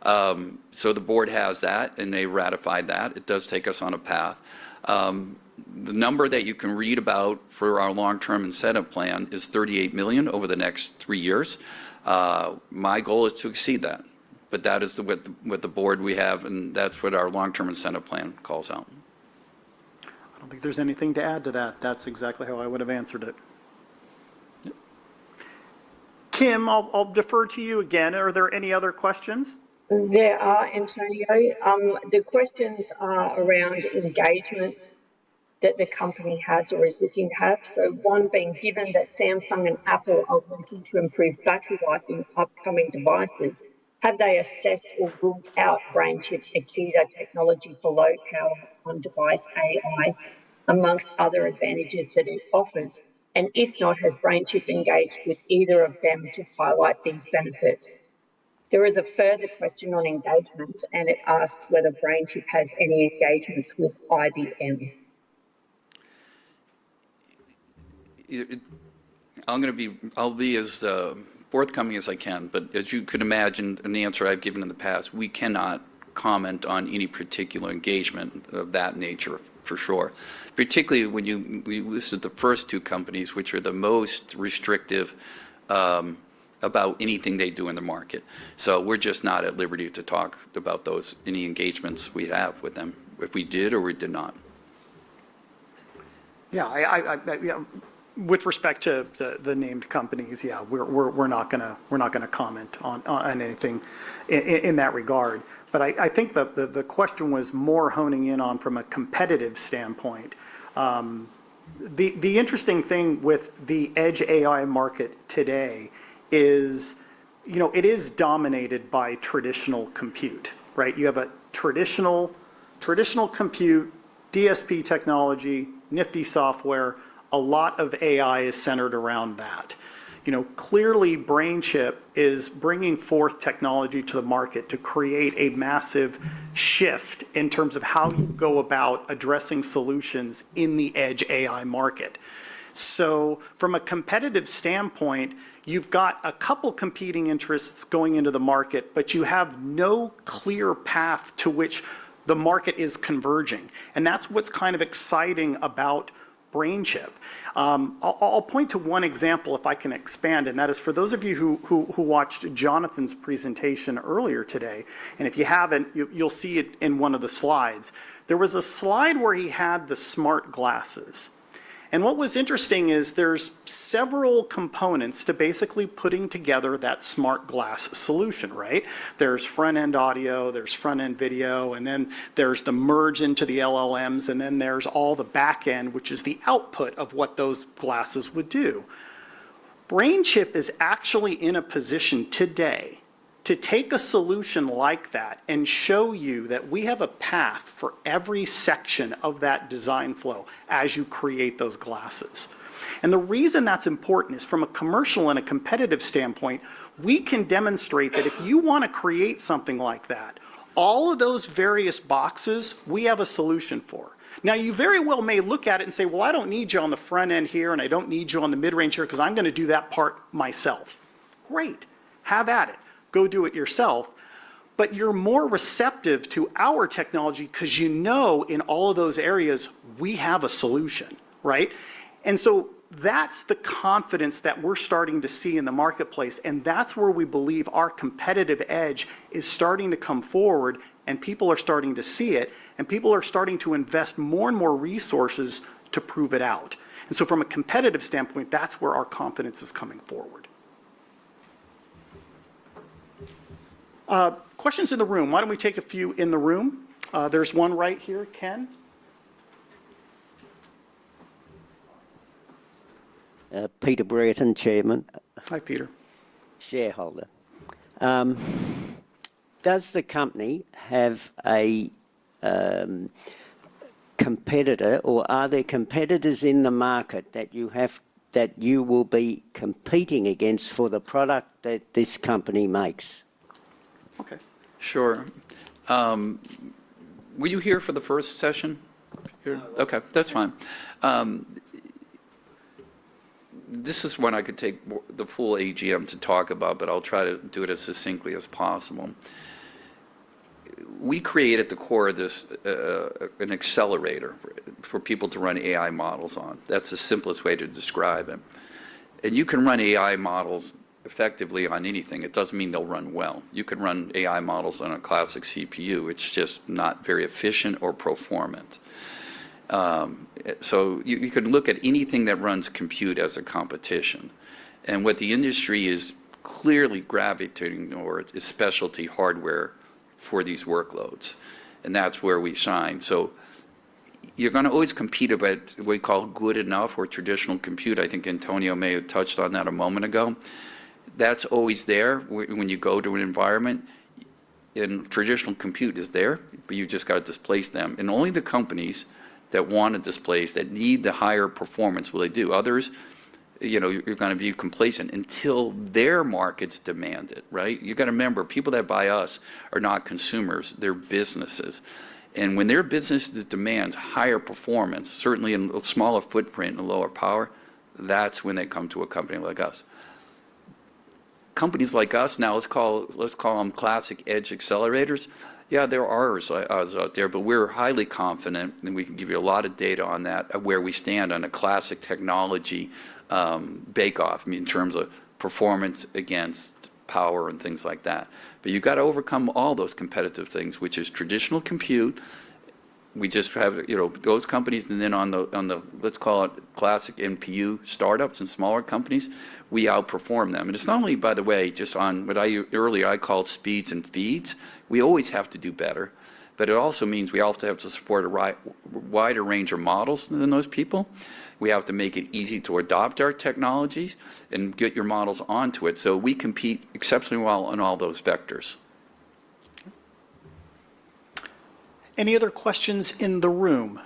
So the board has that, and they ratified that. It does take us on a path. The number that you can read about for our long-term incentive plan is $38 million over the next 3 years. My goal is to exceed that, but that is what the board we have, and that's what our long-term incentive plan calls out. I don't think there's anything to add to that. That's exactly how I would have answered it. Kim, I'll defer to you again. Are there any other questions? There are, Antonio. The questions are around engagements that the company has or is looking to have. So one being, given that Samsung and Apple are working to improve battery life in upcoming devices, have they assessed or ruled out Brainchip's Akida technology for low power on-device AI, amongst other advantages that it offers? And if not, has Brainchip engaged with either of them to highlight these benefits? There is a further question on engagement, and it asks whether Brainchip has any engagements with IBM. I'll be as forthcoming as I can, but as you could imagine, an answer I've given in the past, we cannot comment on any particular engagement of that nature, for sure. Particularly when you listed the first two companies, which are the most restrictive about anything they do in the market. So we're just not at liberty to talk about any engagements we have with them, if we did or we did not. Yeah, with respect to the named companies, yeah, we're not gonna comment on anything in that regard. But I think the question was more honing in on from a competitive standpoint. The interesting thing with the edge AI market today is, it is dominated by traditional compute, right? You have a traditional compute, DSP technology, nifty software. A lot of AI is centered around that. Clearly Brainchip is bringing forth technology to the market to create a massive shift in terms of how you go about addressing solutions in the edge AI market. So from a competitive standpoint, you've got a couple competing interests going into the market, but you have no clear path to which the market is converging. And that's what's kind of exciting about Brainchip. I'll point to one example if I can expand, and that is for those of you who watched Jonathan's presentation earlier today, and if you haven't, you'll see it in one of the slides. There was a slide where he had the smart glasses. And what was interesting is there's several components to basically putting together that smart glass solution, right? There's front-end audio, there's front-end video, and then there's the merge into the LLMs, and then there's all the back-end, which is the output of what those glasses would do. Brainchip is actually in a position today to take a solution like that and show you that we have a path for every section of that design flow as you create those glasses. And the reason that's important is from a commercial and a competitive standpoint, we can demonstrate that if you want to create something like that, all of those various boxes, we have a solution for. Now, you very well may look at it and say, well, I don't need you on the front end here, and I don't need you on the mid-range here because I'm going to do that part myself. Great, have at it. Go do it yourself, but you're more receptive to our technology because in all of those areas, we have a solution, right? And so that's the confidence that we're starting to see in the marketplace, and that's where we believe our competitive edge is starting to come forward, and people are starting to see it, and people are starting to invest more and more resources to prove it out. And so from a competitive standpoint, that's where our confidence is coming forward. Questions in the room? Why don't we take a few in the room? There's one right here, Ken. Peter Brereton, Chairman. Hi, Peter. Shareholder. Does the company have a competitor, or are there competitors in the market that you will be competing against for the product that this company makes? Okay. Sure. Were you here for the first session? Okay, that's fine. This is one I could take the full AGM to talk about, but I'll try to do it as succinctly as possible. we create at the core of this an accelerator for people to run AI models on. That's the simplest way to describe it. And you can run AI models effectively on anything. It doesn't mean they'll run well. You can run AI models on a classic CPU. It's just not very efficient or performant. So you could look at anything that runs compute as a competition. And what the industry is clearly gravitating toward is specialty hardware for these workloads. And that's where we shine. So you're going to always compete about what we call good enough or traditional compute. I think Antonio may have touched on that a moment ago. That's always there when you go to an environment. And traditional compute is there, but you just got to displace them. And only the companies that want to displace, that need the higher performance, will they do. Others, you're going to be complacent until their markets demand it, right? You got to remember, people that buy us are not consumers, they're businesses. And when their business demands higher performance, certainly in a smaller footprint and lower power, that's when they come to a company like us. Companies like us, now let's call them classic edge accelerators. Yeah, there are ours out there, but we're highly confident, and we can give you a lot of data on that, where we stand on a classic technology bake-off, in terms of performance against power and things like that. But you've got to overcome all those competitive things, which is traditional compute. We just have, those companies, and then on the let's call it classic NPU startups and smaller companies, we outperform them. And it's not only, by the way, just on what earlier I called speeds and feeds. We always have to do better, but it also means we also have to support a wider range of models than those people. We have to make it easy to adopt our technologies and get your models onto it. So we compete exceptionally well on all those vectors. Any other questions in the room?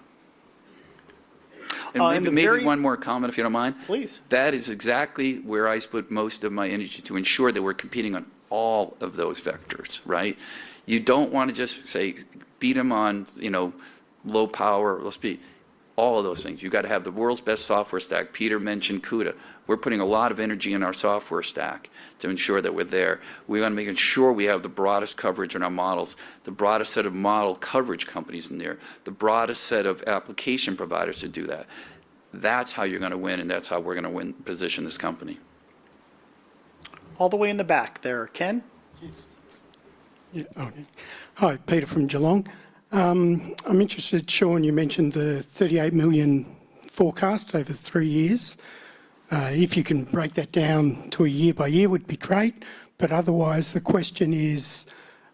And maybe one more comment, if you don't mind. Please. That is exactly where I put most of my energy, to ensure that we're competing on all of those vectors, right? You don't want to just say, beat them on, low power, low speed. All of those things. You've got to have the world's best software stack. Peter mentioned CUDA. We're putting a lot of energy in our software stack to ensure that we're there. We want to make sure we have the broadest coverage in our models, the broadest set of model coverage companies in there, the broadest set of application providers to do that. That's how you're going to win, and that's how we're going to position this company. All the way in the back there. Ken? Yes. Yeah, okay. Hi, Peter from Geelong. I'm interested, Sean, you mentioned the 38 million forecast over 3 years. If you can break that down to a year by year would be great, but otherwise the question is,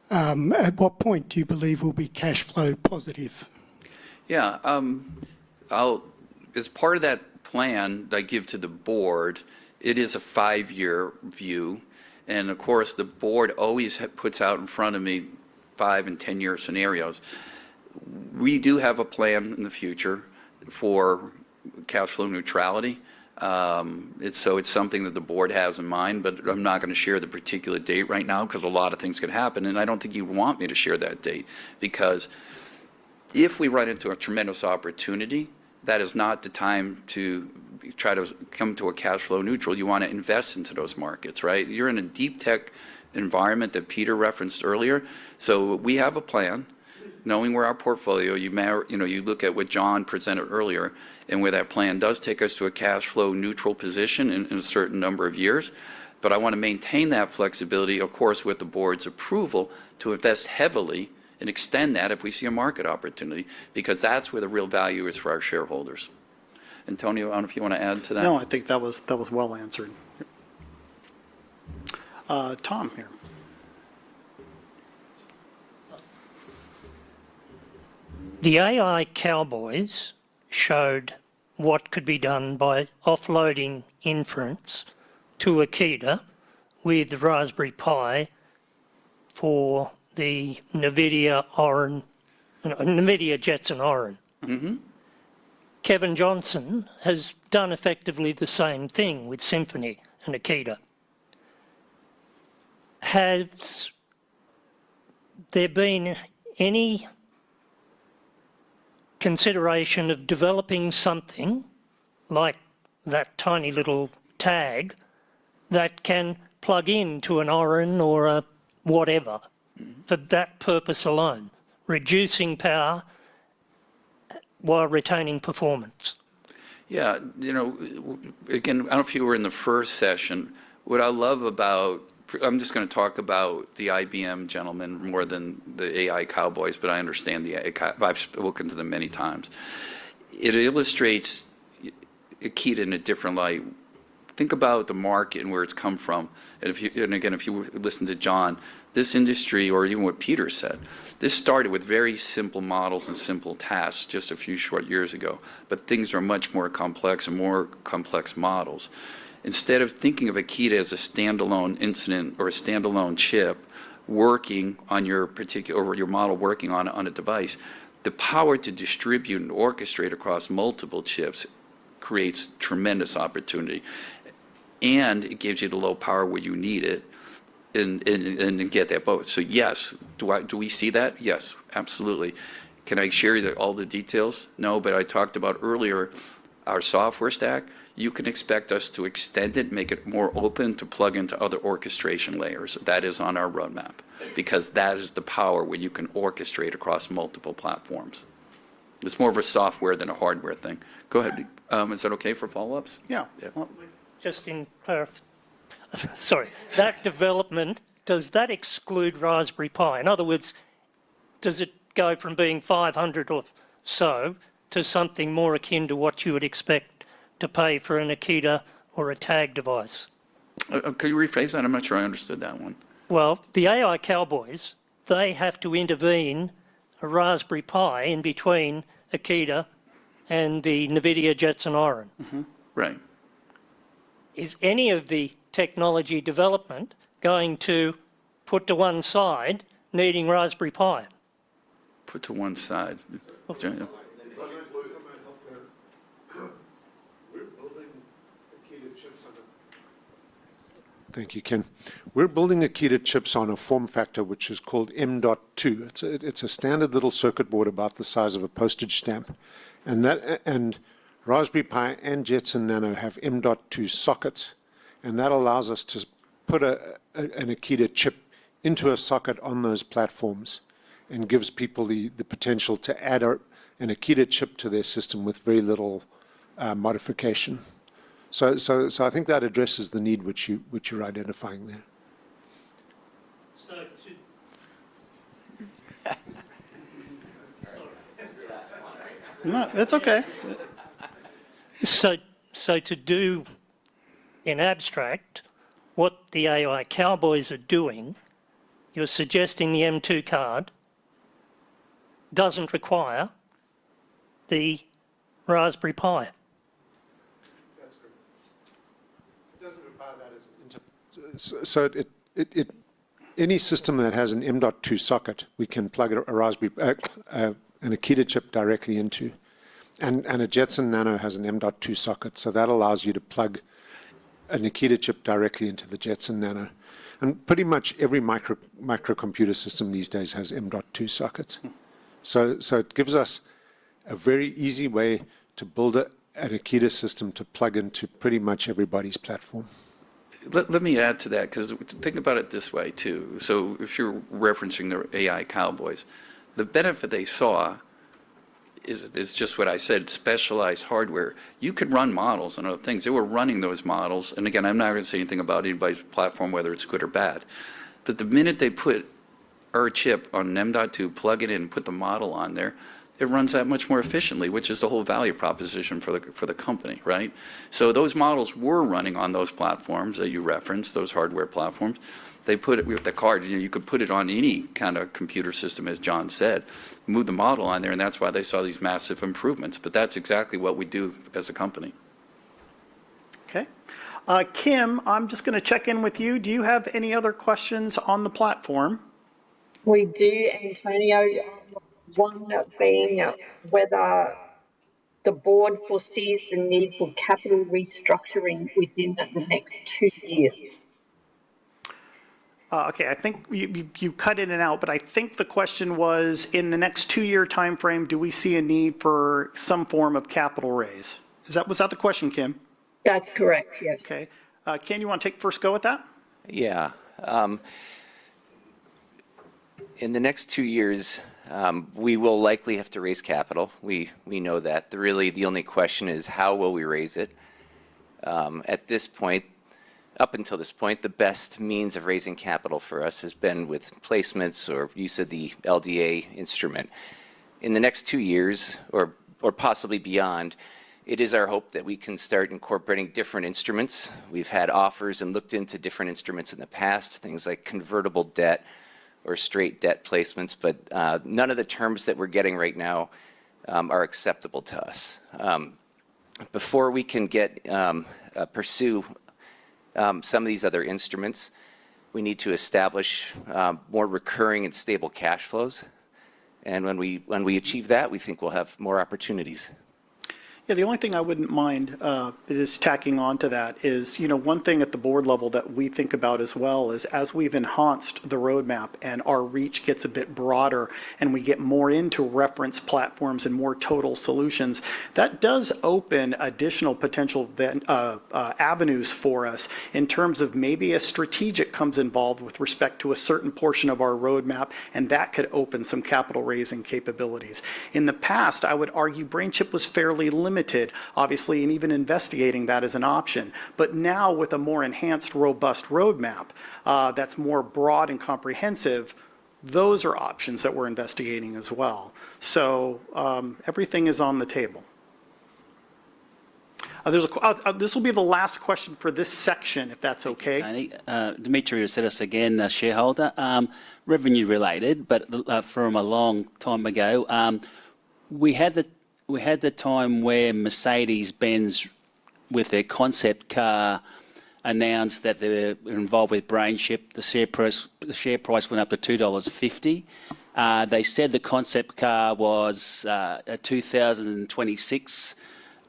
at what point do you believe we'll be cash flow positive? Yeah, as part of that plan that I give to the board, it is a 5-year view. And of course, the board always puts out in front of me 5 and 10-year scenarios. We do have a plan in the future for cash flow neutrality. It's something that the board has in mind, but I'm not going to share the particular date right now because a lot of things could happen, and I don't think you want me to share that date, because if we run into a tremendous opportunity, that is not the time to try to come to a cash flow neutral. You want to invest into those markets, right? You're in a deep tech environment that Peter referenced earlier. So we have a plan, knowing where our portfolio, you look at what John presented earlier, and where that plan does take us to a cash flow neutral position in a certain number of years. But I want to maintain that flexibility, of course, with the board's approval to invest heavily and extend that if we see a market opportunity, because that's where the real value is for our shareholders. Antonio, I don't know if you want to add to that. No, I think that was well answered. Tom here. The AI cowboys showed what could be done by offloading inference to Akita with the Raspberry Pi for the NVIDIA Jetson Orin. Mm-hmm. Kevin Johnson has done effectively the same thing with Symphony and Akita. Has there been any consideration of developing something like that tiny little tag that can plug into an Orin or a whatever for that purpose alone, reducing power while retaining performance. Yeah, you know, again, I don't know if you were in the first session. What I love about, I'm just going to talk about the IBM gentlemen more than the AI cowboys, but I understand the AI, I've spoken to them many times. It illustrates Akita in a different light. Think about the market and where it's come from. And again, if you listen to John, this industry, or even what Peter said, this started with very simple models and simple tasks just a few short years ago. But things are much more complex and more complex models. Instead of thinking of Akita as a standalone incident or a standalone chip working on your particular, or your model working on a device, the power to distribute and orchestrate across multiple chips creates tremendous opportunity. And it gives you the low power where you need it and get that both. So yes, do we see that? Yes, absolutely. Can I share all the details? No, but I talked about earlier our software stack. You can expect us to extend it, make it more open to plug into other orchestration layers. That is on our roadmap, because that is the power where you can orchestrate across multiple platforms. It's more of a software than a hardware thing. Go ahead. Is that okay for follow-ups? Yeah. Well, just in sorry, that development, does that exclude Raspberry Pi? In other words, does it go from being 500 or so to something more akin to what you would expect to pay for an Akita or a tag device? Could you rephrase that? I'm not sure I understood that one. Well, the AI cowboys, they have to intervene a Raspberry Pi in between Akita and the NVIDIA Jetson Iron. Mm-hmm. Right. Is any of the technology development going to put to one side needing Raspberry Pi? Put to one side. Thank you, Ken. We're building Akita chips on a form factor which is called M.2. It's a standard little circuit board about the size of a postage stamp. And Raspberry Pi and Jetson Nano have M.2 sockets, and that allows us to put an Akita chip into a socket on those platforms and gives people the potential to add an Akita chip to their system with very little modification. So I think that addresses the need which you're identifying there. So No, it's okay. So to do in abstract what the AI cowboys are doing, you're suggesting the M2 card doesn't require the Raspberry Pi. That's correct. It doesn't require that as an any system that has an M.2 socket, we can plug a Raspberry an Akita chip directly into. And a Jetson Nano has an M.2 socket, so that allows you to plug an Akita chip directly into the Jetson Nano. And pretty much every microcomputer system these days has M.2 sockets. So it gives us a very easy way to build an Akita system to plug into pretty much everybody's platform. Let me add to that, because think about it this way, too. So if you're referencing the AI cowboys, the benefit they saw is just what I said, specialized hardware. You could run models and other things. They were running those models. And again, I'm not going to say anything about anybody's platform, whether it's good or bad. But the minute they put our chip on an M.2, plug it in, put the model on there, it runs that much more efficiently, which is the whole value proposition for the company, right? So those models were running on those platforms that you referenced, those hardware platforms. They put it with the card. You could put it on any kind of computer system, as John said, move the model on there, and that's why they saw these massive improvements. But that's exactly what we do as a company. Okay. Kim, I'm just going to check in with you. Do you have any other questions on the platform? We do, Antonio. One being whether the board foresees the need for capital restructuring within the next 2 years. Okay, I think you cut in and out, but I think the question was, in the next 2-year time frame, do we see a need for some form of capital raise? Was that the question, Kim? That's correct, yes. Okay. Ken, you want to take first go at that? Yeah. In the next 2 years, we will likely have to raise capital. We know that. Really, the only question is how will we raise it? At this point, up until this point, the best means of raising capital for us has been with placements or use of the LDA instrument. In the next 2 years, or possibly beyond, it is our hope that we can start incorporating different instruments. We've had offers and looked into different instruments in the past, things like convertible debt or straight debt placements, but none of the terms that we're getting right now are acceptable to us. Before we can pursue some of these other instruments, we need to establish more recurring and stable cash flows. And when we achieve that, we think we'll have more opportunities. Yeah, the only thing I wouldn't mind is tacking on to that is, one thing at the board level that we think about as well is as we've enhanced the roadmap and our reach gets a bit broader and we get more into reference platforms and more total solutions, that does open additional potential avenues for us in terms of maybe a strategic comes involved with respect to a certain portion of our roadmap, and that could open some capital raising capabilities. In the past, I would argue Brainchip was fairly limited, obviously, and even investigating that as an option. But now with a more enhanced, robust roadmap that's more broad and comprehensive, those are options that we're investigating as well. So everything is on the table. This will be the last question for this section, if that's okay. Dimitri Rosettis again, a shareholder. Revenue related, but from a long time ago. We had the time where Mercedes-Benz, with their concept car, announced that they were involved with Brainchip. The share price went up to $2.50. They said the concept car was a 2026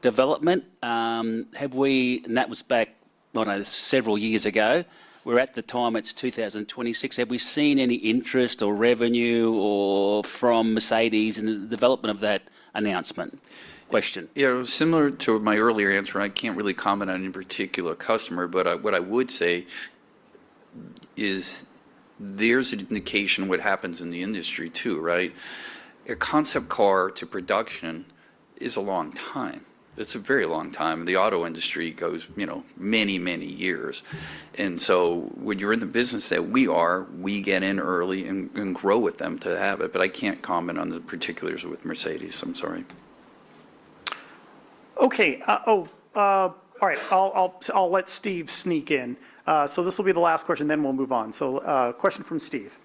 development. And that was back, I don't know, several years ago. We're at the time it's 2026. Have we seen any interest or revenue or from Mercedes in the development of that announcement? Question. Yeah, similar to my earlier answer, I can't really comment on any particular customer, but what I would say is there's an indication of what happens in the industry too, right? A concept car to production is a long time. It's a very long time. The auto industry goes, many, many years. And so when you're in the business that we are, we get in early and grow with them to have it. But I can't comment on the particulars with Mercedes. I'm sorry. Okay. All right. I'll let Steve sneak in. So this will be the last question, then we'll move on. So question from Steve.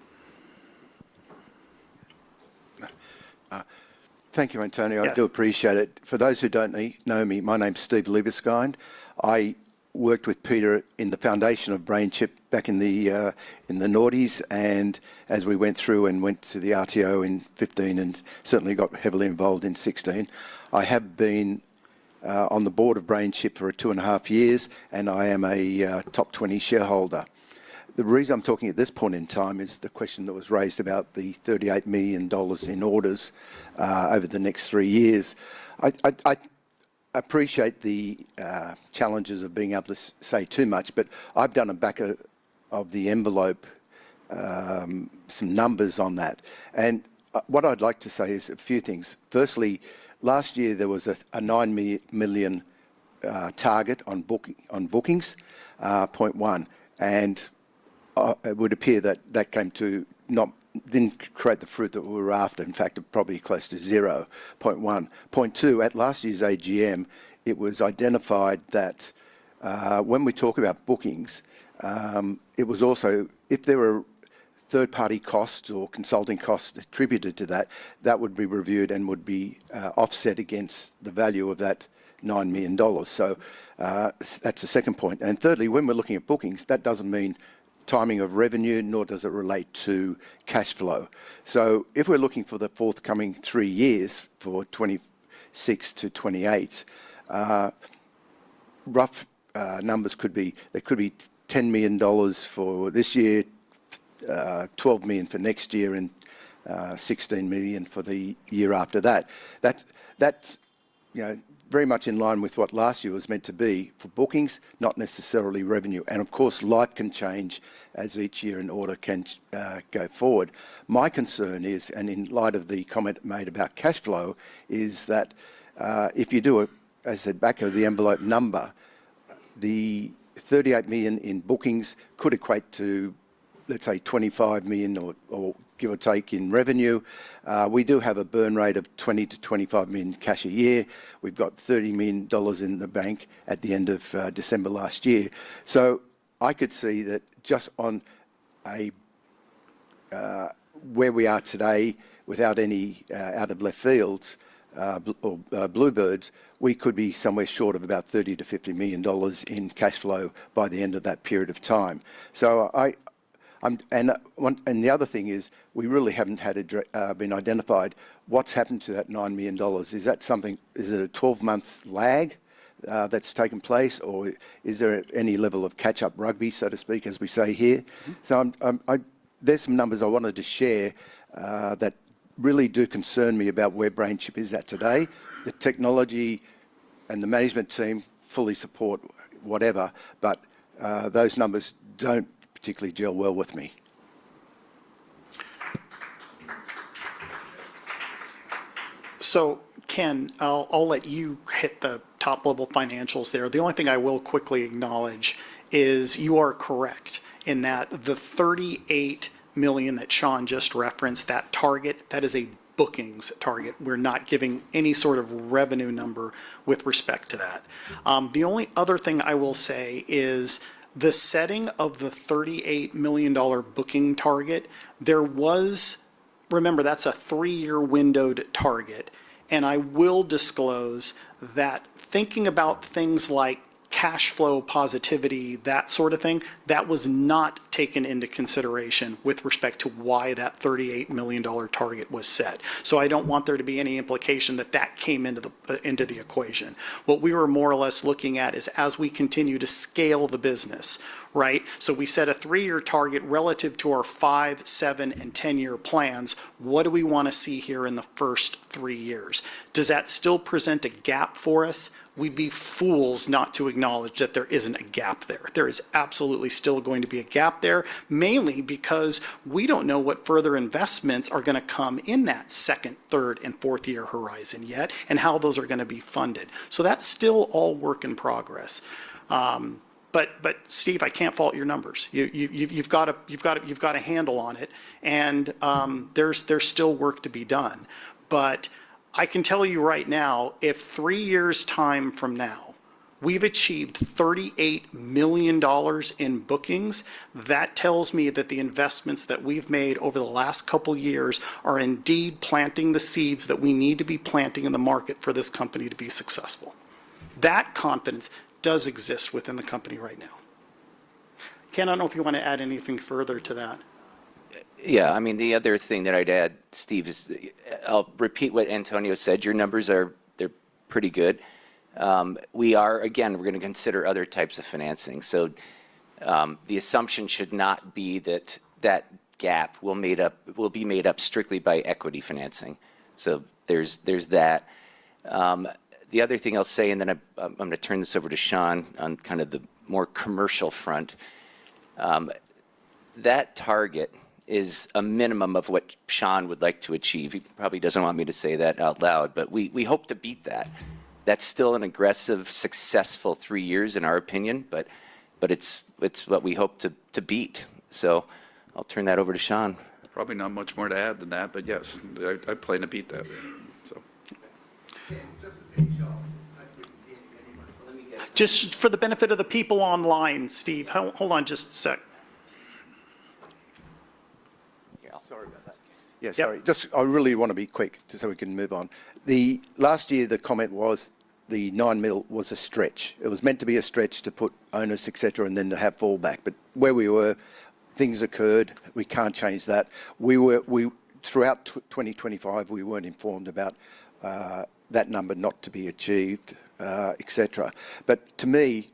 Thank you, Antonio. I do appreciate it. For those who don't know me, my name's Steve Liebeskind. I worked with Peter in the foundation of Brainchip back in the noughties, and as we went through and went to the RTO in 15 and certainly got heavily involved in 16. I have been on the board of Brainchip for 2.5 years, and I am a top 20 shareholder. The reason I'm talking at this point in time is the question that was raised about the $38 million in orders over the next 3 years. I appreciate the challenges of being able to say too much, but I've done a back of the envelope, some numbers on that. And what I'd like to say is a few things. Firstly, last year there was a 9 million target on bookings, point one, and it would appear that came to didn't create the fruit that we were after. In fact, probably close to 0, point one. Point two, at last year's AGM, it was identified that when we talk about bookings, it was also, if there were third-party costs or consulting costs attributed to that, that would be reviewed and would be offset against the value of that $9 million. So that's the second point. And thirdly, when we're looking at bookings, that doesn't mean timing of revenue, nor does it relate to cash flow. So if we're looking for the forthcoming 3 years for 26 to 28, rough numbers could be, there could be $10 million for this year, 12 million for next year, and 16 million for the year after that. That's very much in line with what last year was meant to be for bookings, not necessarily revenue. And of course, life can change as each year an order can go forward. My concern is, and in light of the comment made about cash flow, is that if you do, as I said, back of the envelope number, the 38 million in bookings could equate to, let's say, 25 million or give or take in revenue. We do have a burn rate of 20 to 25 million cash a year. We've got $30 million in the bank at the end of December last year. So I could see that just on a where we are today, without any out of left fields or bluebirds, we could be somewhere short of about $30 to $50 million in cash flow by the end of that period of time. So and the other thing is, we really haven't been identified what's happened to that $9 million. Is that something? Is it a 12-month lag that's taken place, or is there any level of catch-up rugby, so to speak, as we say here? So there's some numbers I wanted to share that really do concern me about where Brainchip is at today. The technology and the management team fully support whatever, but those numbers don't particularly gel well with me. So, Ken, I'll let you hit the top-level financials there. The only thing I will quickly acknowledge is you are correct in that the 38 million that Sean just referenced, that target, that is a bookings target. We're not giving any sort of revenue number with respect to that. The only other thing I will say is the setting of the $38 million booking target, there was, remember, that's a 3-year windowed target. And I will disclose that thinking about things like cash flow positivity, that sort of thing, that was not taken into consideration with respect to why that $38 million target was set. So I don't want there to be any implication that that came into the equation. What we were more or less looking at is as we continue to scale the business, right? So we set a 3-year target relative to our 5, 7, and 10-year plans. What do we want to see here in the first 3 years? Does that still present a gap for us? We'd be fools not to acknowledge that there isn't a gap there. There is absolutely still going to be a gap there, mainly because we don't know what further investments are going to come in that 2nd, 3rd, and 4th year horizon yet, and how those are going to be funded. So that's still all work in progress. But Steve, I can't fault your numbers. You've got a handle on it, and there's still work to be done. But I can tell you right now, if 3 years' time from now, we've achieved $38 million in bookings, that tells me that the investments that we've made over the last couple years are indeed planting the seeds that we need to be planting in the market for this company to be successful. That confidence does exist within the company right now. Ken, I don't know if you want to add anything further to that. Yeah, I mean, the other thing that I'd add, Steve, is I'll repeat what Antonio said. Your numbers they're pretty good. We're going to consider other types of financing. So the assumption should not be that that gap will be made up strictly by equity financing. So there's that. The other thing I'll say, and then I'm going to turn this over to Sean on kind of the more commercial front. That target is a minimum of what Sean would like to achieve. He probably doesn't want me to say that out loud, but we hope to beat that. That's still an aggressive, successful 3 years in our opinion, but it's what we hope to beat. So I'll turn that over to Sean. Probably not much more to add than that, but yes, I plan to beat that. So. Just for the benefit of the people online, Steve, hold on just a sec. Sorry about that. Yeah, sorry. Just, I really want to be quick just so we can move on. Last year, the comment was the 9 mil was a stretch. It was meant to be a stretch to put onus, etc., and then to have fallback. But where we were, things occurred. We can't change that. Throughout 2025, we weren't informed about that number not to be achieved, etc. But to me,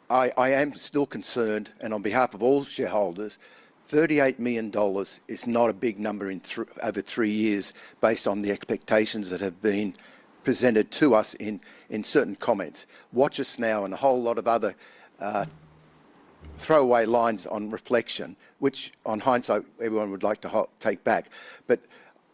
I am still concerned, and on behalf of all shareholders, $38 million is not a big number in over 3 years based on the expectations that have been presented to us in certain comments. Watch us now and a whole lot of other throwaway lines on reflection, which on hindsight everyone would like to take back. But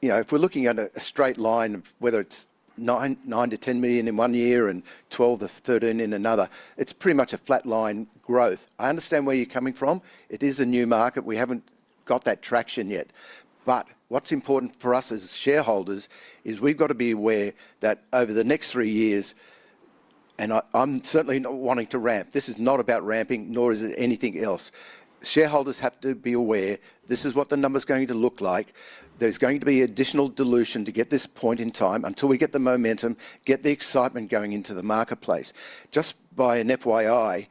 if we're looking at a straight line of whether it's 9 to 10 million in one year and 12 to 13 in another, it's pretty much a flat line growth. I understand where you're coming from. It is a new market. We haven't got that traction yet. But what's important for us as shareholders is we've got to be aware that over the next 3 years, and I'm certainly not wanting to ramp. This is not about ramping, nor is it anything else. Shareholders have to be aware this is what the number's going to look like. There's going to be additional dilution to get this point in time until we get the momentum, get the excitement going into the marketplace. Just by an FYI,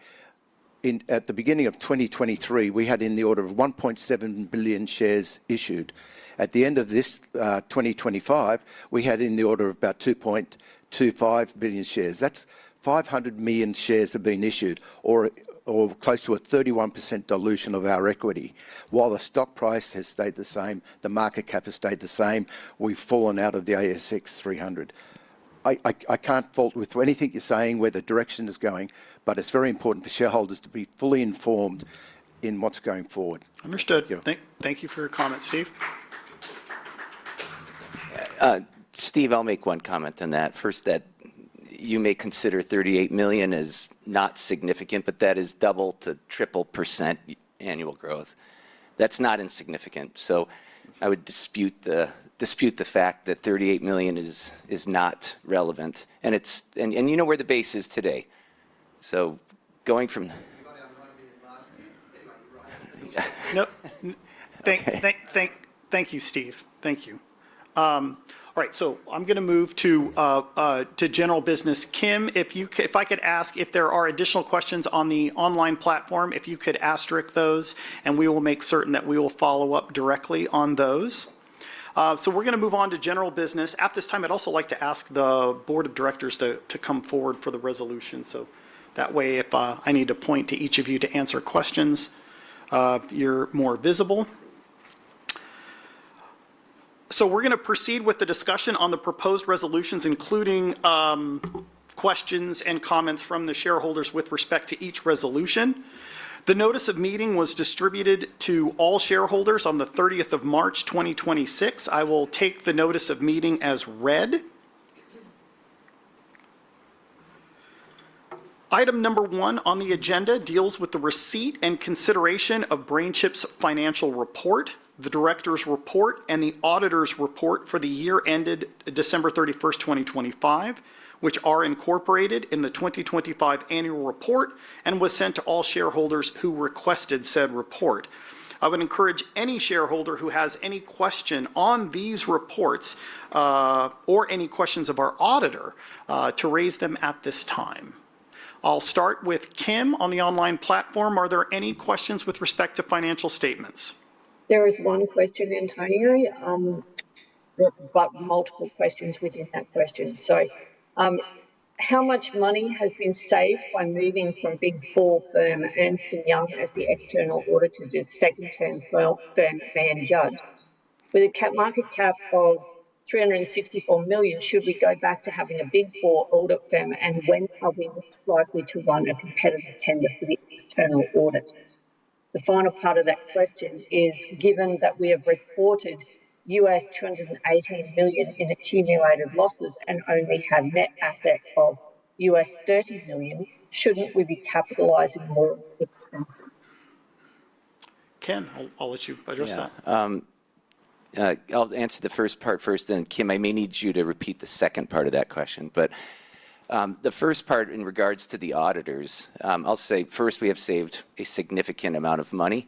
at the beginning of 2023, we had in the order of 1.7 billion shares issued. At the end of this 2025, we had in the order of about 2.25 billion shares. That's 500 million shares have been issued, or close to a 31% dilution of our equity. While the stock price has stayed the same, the market cap has stayed the same, we've fallen out of the ASX 300. I can't fault with anything you're saying, where the direction is going, but it's very important for shareholders to be fully informed in what's going forward. Understood. Thank you for your comment, Steve. Steve, I'll make one comment on that. First, that you may consider 38 million as not significant, but that is double to triple % annual growth. That's not insignificant. So I would dispute the fact that 38 million is not relevant. And and you know where the base is today. So going from No, thank you, Steve. Thank you. All right, so I'm going to move to general business. Kim, if I could ask if there are additional questions on the online platform, if you could asterisk those, and we will make certain that we will follow up directly on those. So we're going to move on to general business. At this time, I'd also like to ask the board of directors to come forward for the resolution. So that way, if I need to point to each of you to answer questions, you're more visible. So we're going to proceed with the discussion on the proposed resolutions, including questions and comments from the shareholders with respect to each resolution. The notice of meeting was distributed to all shareholders on the 30th of March, 2026. I will take the notice of meeting as read. Item number 1 on the agenda deals with the receipt and consideration of Brainchip's financial report, the director's report, and the auditor's report for the year ended December 31st, 2025, which are incorporated in the 2025 annual report and was sent to all shareholders who requested said report. I would encourage any shareholder who has any question on these reports or any questions of our auditor to raise them at this time. I'll start with Kim on the online platform. Are there any questions with respect to financial statements? There is one question, Antonio, but multiple questions within that question. So how much money has been saved by moving from Big Four firm Ernst & Young as the external auditor to the second-term firm Van Judd? With a market cap of 364 million, should we go back to having a Big Four audit firm, and when are we most likely to run a competitive tender for the external audit? The final part of that question is, given that we have reported US $218 million in accumulated losses and only have net assets of US $30 million, shouldn't we be capitalising more expenses? Ken, I'll let you address that. I'll answer the first part first, and Kim, I may need you to repeat the second part of that question. But the first part in regards to the auditors, I'll say first we have saved a significant amount of money,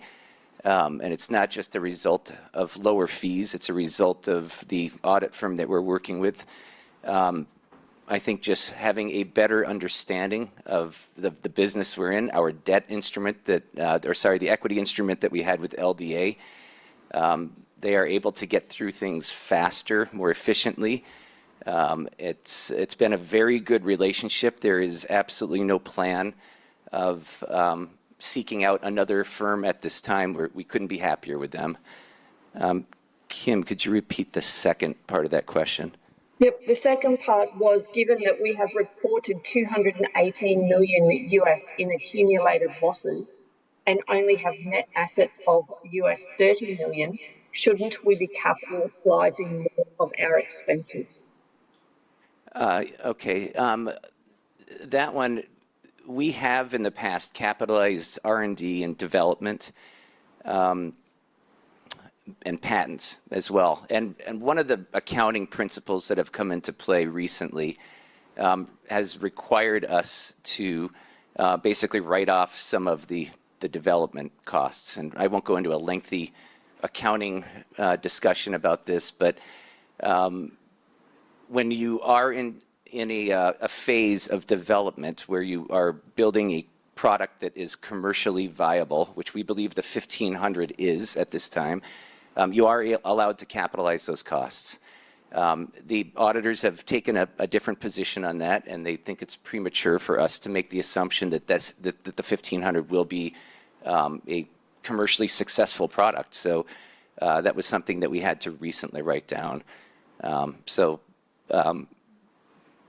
and it's not just a result of lower fees, it's a result of the audit firm that we're working with. I think just having a better understanding of the business we're in, our debt instrument the equity instrument that we had with LDA, they are able to get through things faster, more efficiently. It's been a very good relationship. There is absolutely no plan of seeking out another firm at this time. We couldn't be happier with them. Kim, could you repeat the second part of that question? Yep, the second part was given that we have reported 218 million US in accumulated losses and only have net assets of US 30 million, shouldn't we be capitalising more of our expenses? Okay. That one, we have in the past capitalized R&D and development and patents as well. And one of the accounting principles that have come into play recently has required us to basically write off some of the development costs. And I won't go into a lengthy accounting discussion about this, but when you are in a phase of development where you are building a product that is commercially viable, which we believe the 1500 is at this time, you are allowed to capitalize those costs. The auditors have taken a different position on that, and they think it's premature for us to make the assumption that the 1500 will be a commercially successful product. So that was something that we had to recently write down.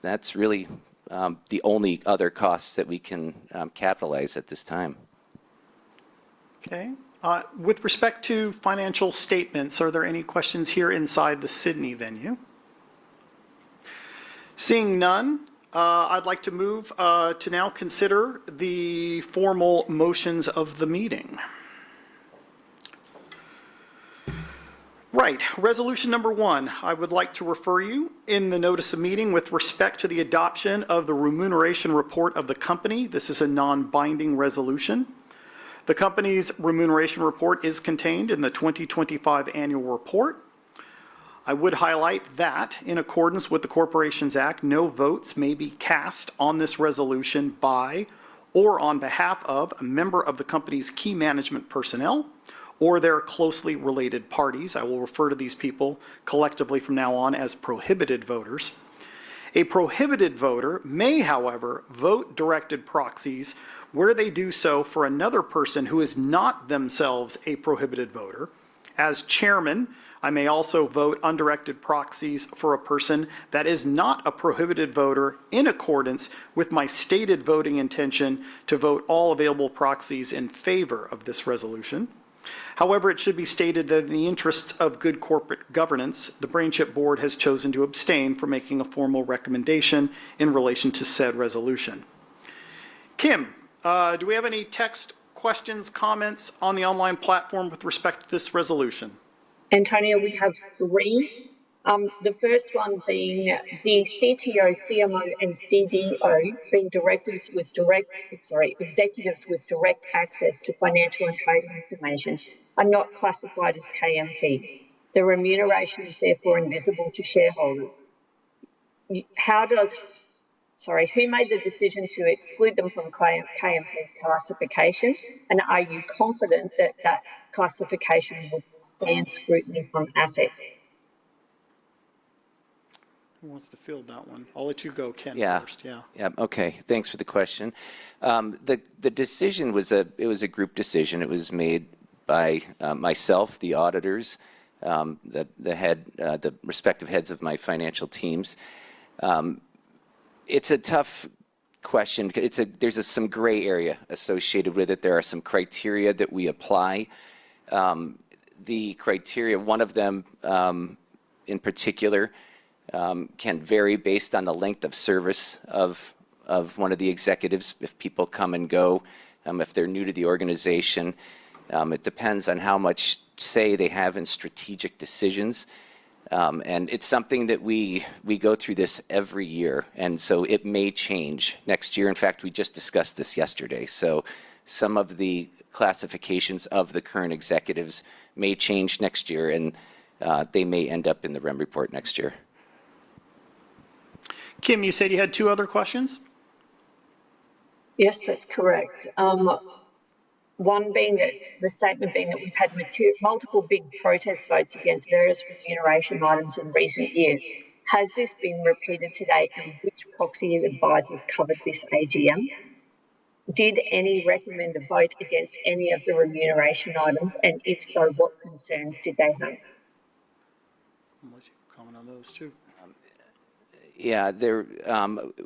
That's really the only other costs that we can capitalize at this time. Okay. With respect to financial statements, are there any questions here inside the Sydney venue? Seeing none, I'd like to move to now consider the formal motions of the meeting. Right, resolution number 1, I would like to refer you in the notice of meeting with respect to the adoption of the remuneration report of the company. This is a non-binding resolution. The company's remuneration report is contained in the 2025 annual report. I would highlight that, in accordance with the Corporations Act, no votes may be cast on this resolution by or on behalf of a member of the company's key management personnel or their closely related parties. I will refer to these people collectively from now on as prohibited voters. A prohibited voter may, however, vote directed proxies where they do so for another person who is not themselves a prohibited voter. As chairman, I may also vote undirected proxies for a person that is not a prohibited voter in accordance with my stated voting intention to vote all available proxies in favor of this resolution. However, it should be stated that in the interests of good corporate governance, the Brainchip board has chosen to abstain from making a formal recommendation in relation to said resolution. Kim, do we have any text questions, comments on the online platform with respect to this resolution? Antonio, we have 3. The first one being the CTO, CMO, and CDO being executives with direct access to financial and trading information are not classified as KMPs. The remuneration is therefore invisible to shareholders. Who made the decision to exclude them from KMP classification? And are you confident that that classification will stand scrutiny from ASX? Who wants to field that one? I'll let you go, Ken, first. Yeah. Okay. Thanks for the question. The decision was a group decision. It was made by myself, the auditors, the respective heads of my financial teams. It's a tough question because there's some gray area associated with it. There are some criteria that we apply. The criteria, one of them in particular, can vary based on the length of service of one of the executives. If people come and go, if they're new to the organization, it depends on how much say they have in strategic decisions. And it's something that we go through this every year, and so it may change next year. In fact, we just discussed this yesterday. So some of the classifications of the current executives may change next year, and they may end up in the REM report next year. Kim, you said you had 2 other questions? Yes, that's correct. One being that the statement being that we've had multiple big protest votes against various remuneration items in recent years. Has this been repeated today, and which proxy advisors covered this AGM? Did any recommend a vote against any of the remuneration items, and if so, what concerns did they have? I'll let you comment on those too. Yeah,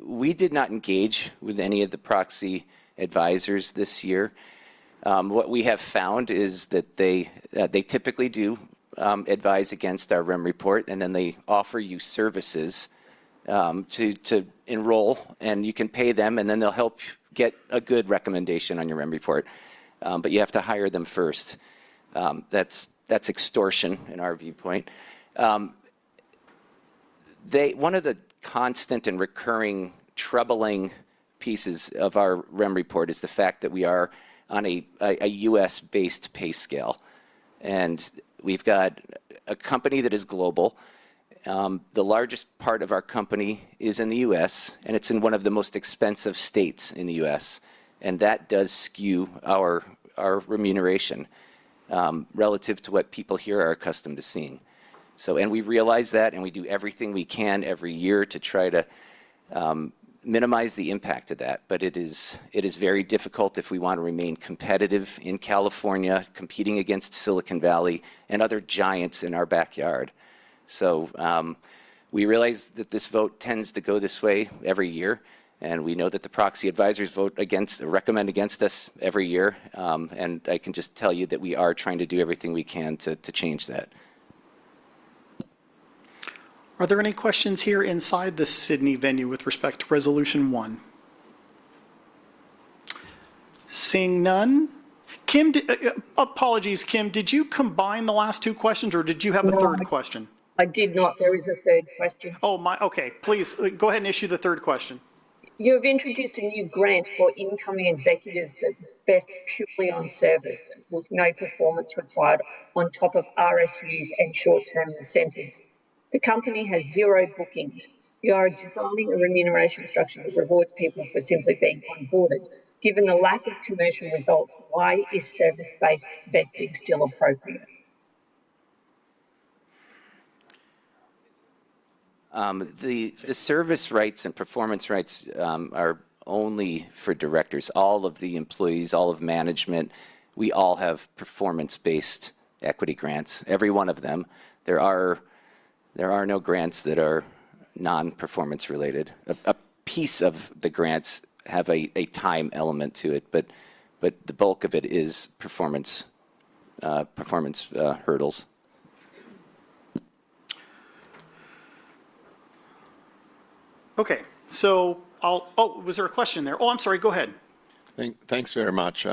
we did not engage with any of the proxy advisors this year. What we have found is that they typically do advise against our REM report, and then they offer you services to enroll, and you can pay them, and then they'll help get a good recommendation on your REM report. But you have to hire them first. That's extortion in our viewpoint. One of the constant and recurring troubling pieces of our REM report is the fact that we are on a US-based pay scale. And we've got a company that is global. The largest part of our company is in the US, and it's in one of the most expensive states in the US. And that does skew our remuneration relative to what people here are accustomed to seeing. So, and we realize that, and we do everything we can every year to try to minimize the impact of that. But it is very difficult if we want to remain competitive in California, competing against Silicon Valley and other giants in our backyard. So we realize that this vote tends to go this way every year, and we know that the proxy advisors recommend against us every year. And I can just tell you that we are trying to do everything we can to change that. Are there any questions here inside the Sydney venue with respect to Resolution 1? Seeing none. Kim, apologies, Kim, did you combine the last two questions, or did you have a third question? I did not. There is a third question. Oh, okay. Please go ahead and issue the third question. You have introduced a new grant for incoming executives that vests purely on service with no performance required on top of RSUs and short-term incentives. The company has 0 bookings. You are designing a remuneration structure that rewards people for simply being onboarded. Given the lack of commercial results, why is service-based vesting still appropriate? The service rights and performance rights are only for directors. All of the employees, all of management, we all have performance-based equity grants, every one of them. There are no grants that are non-performance related. A piece of the grants have a time element to it, but the bulk of it is performance hurdles. Okay, so was there a question there? Oh, I'm sorry, go ahead. Thanks very much.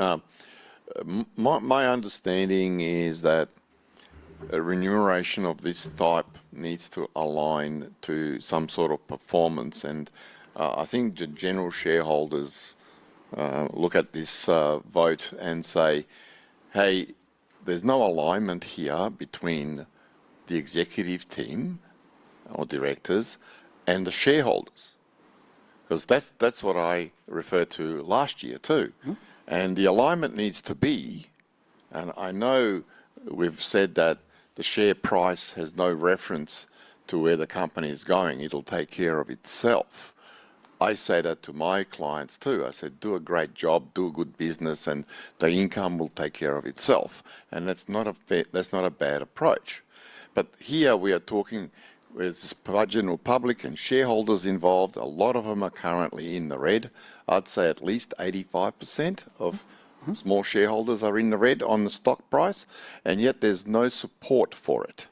My understanding is that a remuneration of this type needs to align to some sort of performance, and I think the general shareholders look at this vote and say, hey, there's no alignment here between the executive team or directors and the shareholders, because that's what I referred to last year too. Mm-hmm. And the alignment needs to be, and I know we've said that the share price has no reference to where the company is going. It'll take care of itself. I say that to my clients too. I said, do a great job, do a good business, and the income will take care of itself. And that's not a bad approach. But here we are talking with the general public and shareholders involved. A lot of them are currently in the red. I'd say at least 85% of small shareholders are in the red on the stock price, and yet there's no support for it.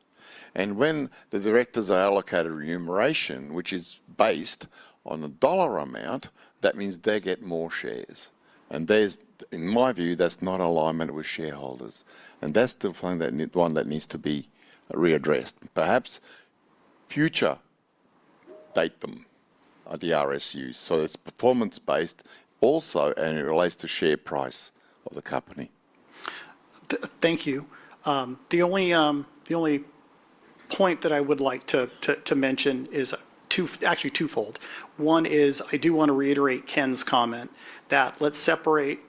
And when the directors are allocated remuneration, which is based on a dollar amount, that means they get more shares. And in my view, that's not alignment with shareholders. And that's the one that needs to be readdressed. Perhaps future date them at the RSUs, so it's performance-based also, and it relates to share price of the company. Thank you. The only point that I would like to mention is actually twofold. One is I do want to reiterate Ken's comment that let's separate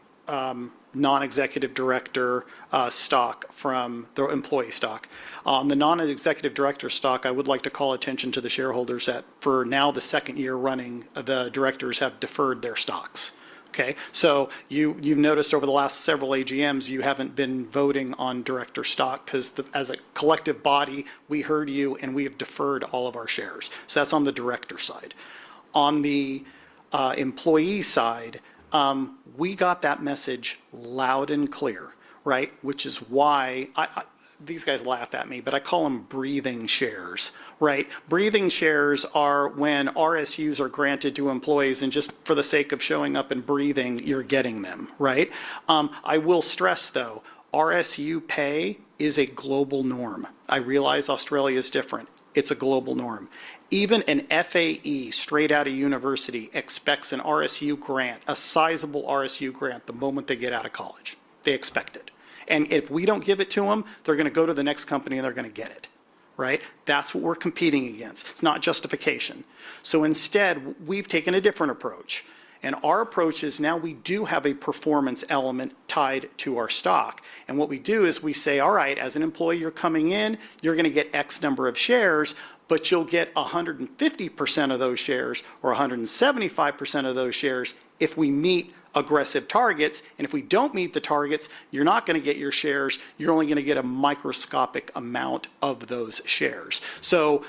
non-executive director stock from the employee stock. The non-executive director stock, I would like to call attention to the shareholders that for now the second year running, the directors have deferred their stocks. Okay, so you've noticed over the last several AGMs, you haven't been voting on director stock because as a collective body, we heard you and we have deferred all of our shares. So that's on the director side. On the employee side, we got that message loud and clear, right? Which is why these guys laugh at me, but I call them breathing shares, right? Breathing shares are when RSUs are granted to employees and just for the sake of showing up and breathing, you're getting them, right? I will stress though, RSU pay is a global norm. I realize Australia is different. It's a global norm. Even an FAE straight out of university expects an RSU grant, a sizable RSU grant the moment they get out of college. They expect it. And if we don't give it to them, they're going to go to the next company and they're going to get it, right? That's what we're competing against. It's not justification. So instead, we've taken a different approach. And our approach is now we do have a performance element tied to our stock. And what we do is we say, all right, as an employee, you're coming in, you're going to get X number of shares, but you'll get 150% of those shares or 175% of those shares if we meet aggressive targets. And if we don't meet the targets, you're not going to get your shares. You're only going to get a microscopic amount of those shares. So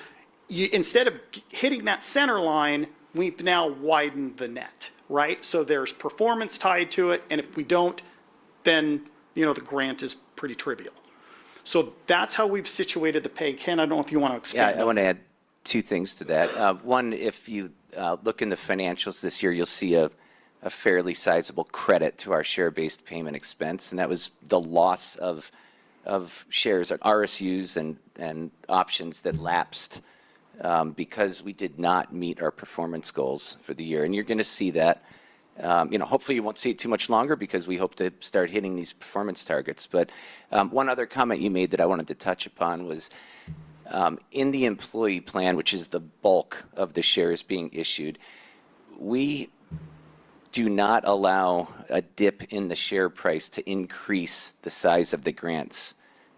instead of hitting that center line, we've now widened the net, right? So there's performance tied to it. And if we don't, then, the grant is pretty trivial. So that's how we've situated the pay. Ken, I don't know if you want to expand. Yeah, I want to add two things to that. One, if you look in the financials this year, you'll see a fairly sizable credit to our share-based payment expense, and that was the loss of shares, RSUs and options that lapsed because we did not meet our performance goals for the year. And you're going to see that. Hopefully you won't see it too much longer because we hope to start hitting these performance targets. But one other comment you made that I wanted to touch upon was in the employee plan, which is the bulk of the shares being issued, we do not allow a dip in the share price to increase the size of the grants.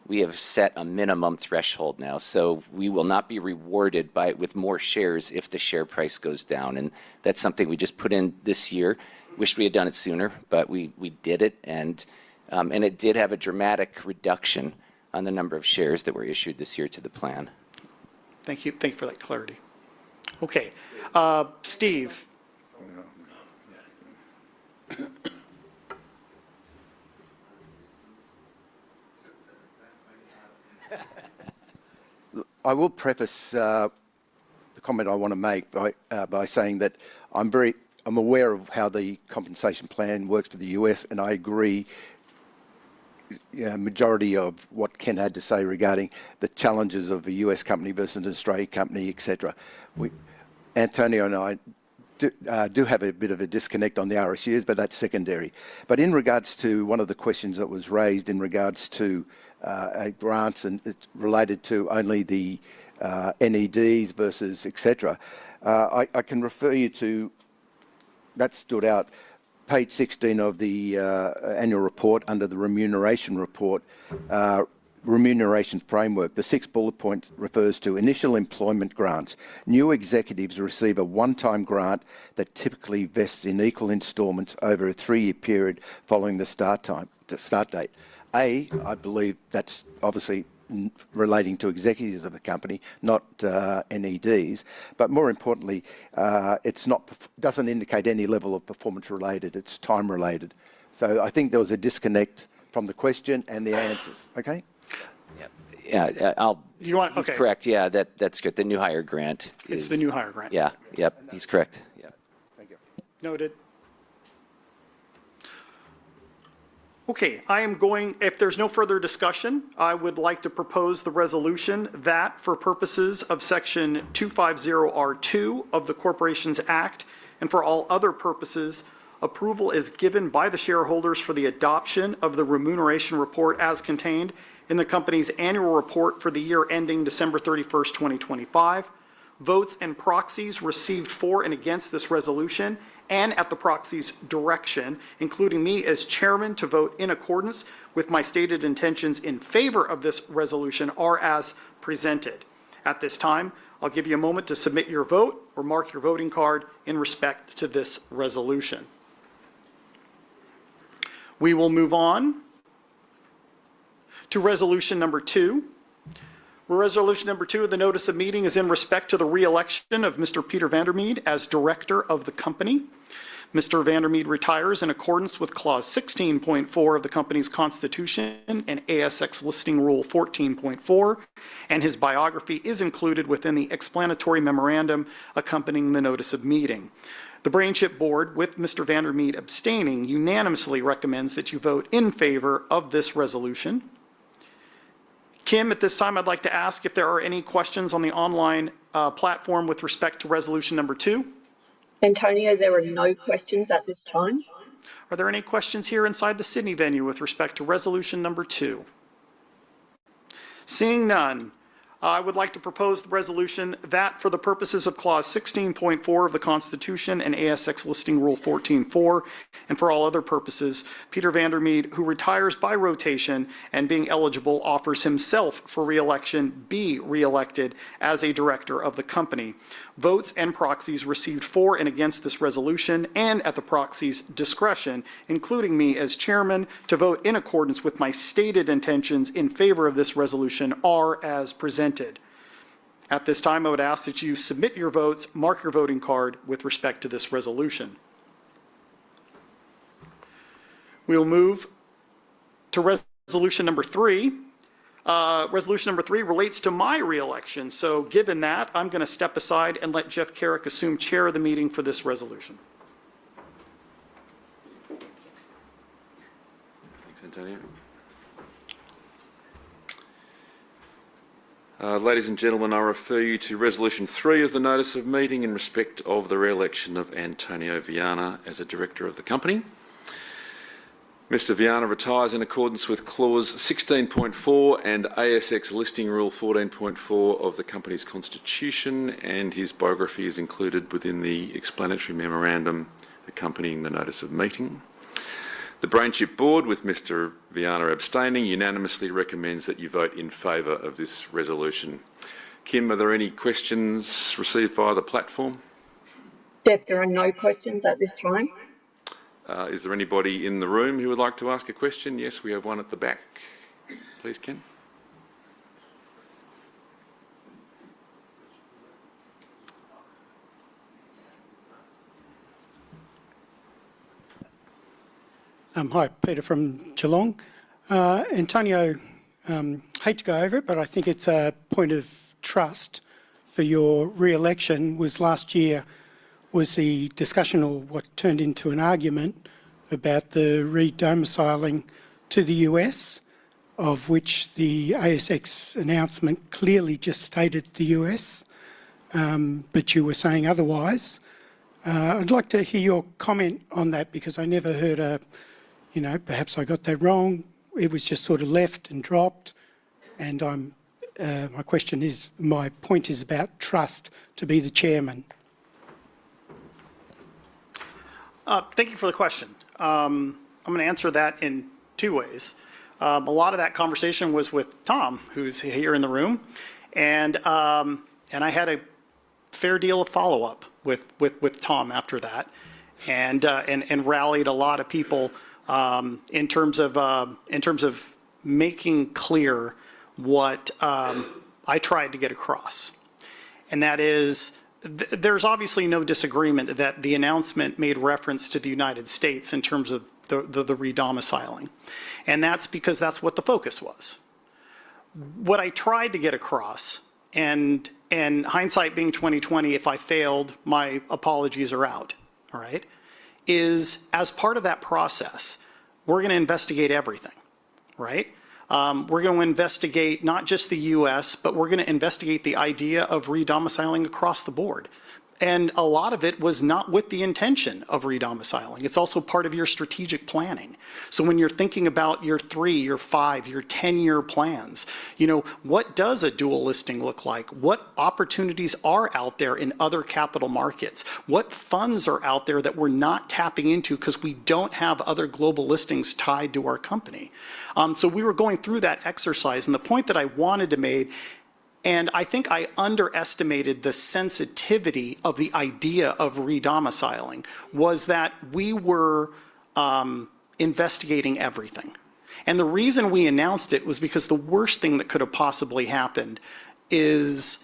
We have set a minimum threshold now, so we will not be rewarded with more shares if the share price goes down. And that's something we just put in this year. Wish we had done it sooner, but we did it, and it did have a dramatic reduction on the number of shares that were issued this year to the plan. Thank you for that clarity. Okay, Steve. I will preface the comment I want to make by saying that I'm aware of how the compensation plan works for the US, and I agree majority of what Ken had to say regarding the challenges of a US company versus an Australian company, etc. Antonio and I do have a bit of a disconnect on the RSUs, but that's secondary. But in regards to one of the questions that was raised in regards to grants and it's related to only the NEDs versus etc., I can refer you to, that stood out, page 16 of the annual report under the remuneration report, remuneration framework. The 6th bullet point refers to initial employment grants. New executives receive a one-time grant that typically vests in equal instalments over a 3-year period following the start date. I believe that's obviously relating to executives of the company, not NEDs. But more importantly, doesn't indicate any level of performance related. It's time related. So I think there was a disconnect from the question and the answers. Okay. Yeah, he's okay. correct. Yeah, that's good. The new hire grant. It's the new hire grant. Yeah. Yep. He's correct. Yeah. Thank you. Noted. Okay, if there's no further discussion, I would like to propose the resolution that for purposes of section 250R2 of the Corporations Act and for all other purposes, approval is given by the shareholders for the adoption of the remuneration report as contained in the company's annual report for the year ending December 31st, 2025. Votes and proxies received for and against this resolution and at the proxy's direction, including me as chairman to vote in accordance with my stated intentions in favor of this resolution are as presented. At this time, I'll give you a moment to submit your vote or mark your voting card in respect to this resolution. We will move on to resolution number 2. Resolution number 2 of the notice of meeting is in respect to the re-election of Mr. Peter Vandermeed as director of the company. Mr. Vandermeed retires in accordance with Clause 16.4 of the company's constitution and ASX Listing Rule 14.4, and his biography is included within the explanatory memorandum accompanying the notice of meeting. The Brainchip board, with Mr. Vandermeed abstaining, unanimously recommends that you vote in favor of this resolution. Kim, at this time, I'd like to ask if there are any questions on the online platform with respect to resolution number 2. Antonio, there are no questions at this time. Are there any questions here inside the Sydney venue with respect to resolution number 2? Seeing none, I would like to propose the resolution that for the purposes of Clause 16.4 of the Constitution and ASX Listing Rule 14.4, and for all other purposes, Peter Vandermeed, who retires by rotation and being eligible offers himself for re-election, be re-elected as a director of the company. Votes and proxies received for and against this resolution, and at the proxy's discretion, including me as chairman, to vote in accordance with my stated intentions in favor of this resolution are as presented. At this time, I would ask that you submit your votes, mark your voting card with respect to this resolution. We will move to resolution number 3. Resolution number 3 relates to my re-election. So given that, I'm going to step aside and let Jeff Carrick assume chair of the meeting for this resolution. Thanks, Antonio. Ladies and gentlemen, I refer you to resolution 3 of the notice of meeting in respect of the re-election of Antonio Viana as a director of the company. Mr. Viana retires in accordance with Clause 16.4 and ASX Listing Rule 14.4 of the company's constitution, and his biography is included within the explanatory memorandum accompanying the notice of meeting. The Brainchip board, with Mr. Viana abstaining, unanimously recommends that you vote in favour of this resolution. Kim, are there any questions received via the platform? Jeff, there are no questions at this time. Is there anybody in the room who would like to ask a question? Yes, we have one at the back. Please, Ken. Hi, Peter from Geelong. Antonio, hate to go over it, but I think it's a point of trust for your re-election was last year was the discussion, or what turned into an argument, about the re-domiciling to the US, of which the ASX announcement clearly just stated the US, but you were saying otherwise. I'd like to hear your comment on that, because I never heard perhaps I got that wrong. It was just sort of left and dropped, and my point is about trust to be the chairman. Thank you for the question. I'm going to answer that in 2 ways. A lot of that conversation was with Tom, who's here in the room, and I had a fair deal of follow-up with Tom after that, and rallied a lot of people in terms of making clear what I tried to get across, and that is, there's obviously no disagreement that the announcement made reference to the United States in terms of the re-domiciling. And that's because that's what the focus was. What I tried to get across, and hindsight being 2020, if I failed, my apologies are out, all right, is as part of that process, we're going to investigate everything, right? We're going to investigate not just the US, but we're going to investigate the idea of re-domiciling across the board. And a lot of it was not with the intention of re-domiciling. It's also part of your strategic planning. So when you're thinking about your 3, your 5, your 10-year plans, what does a dual listing look like? What opportunities are out there in other capital markets? What funds are out there that we're not tapping into because we don't have other global listings tied to our company? So we were going through that exercise, and the point that I wanted to make, and I think I underestimated the sensitivity of the idea of re-domiciling, was that we were investigating everything. And the reason we announced it was because the worst thing that could have possibly happened is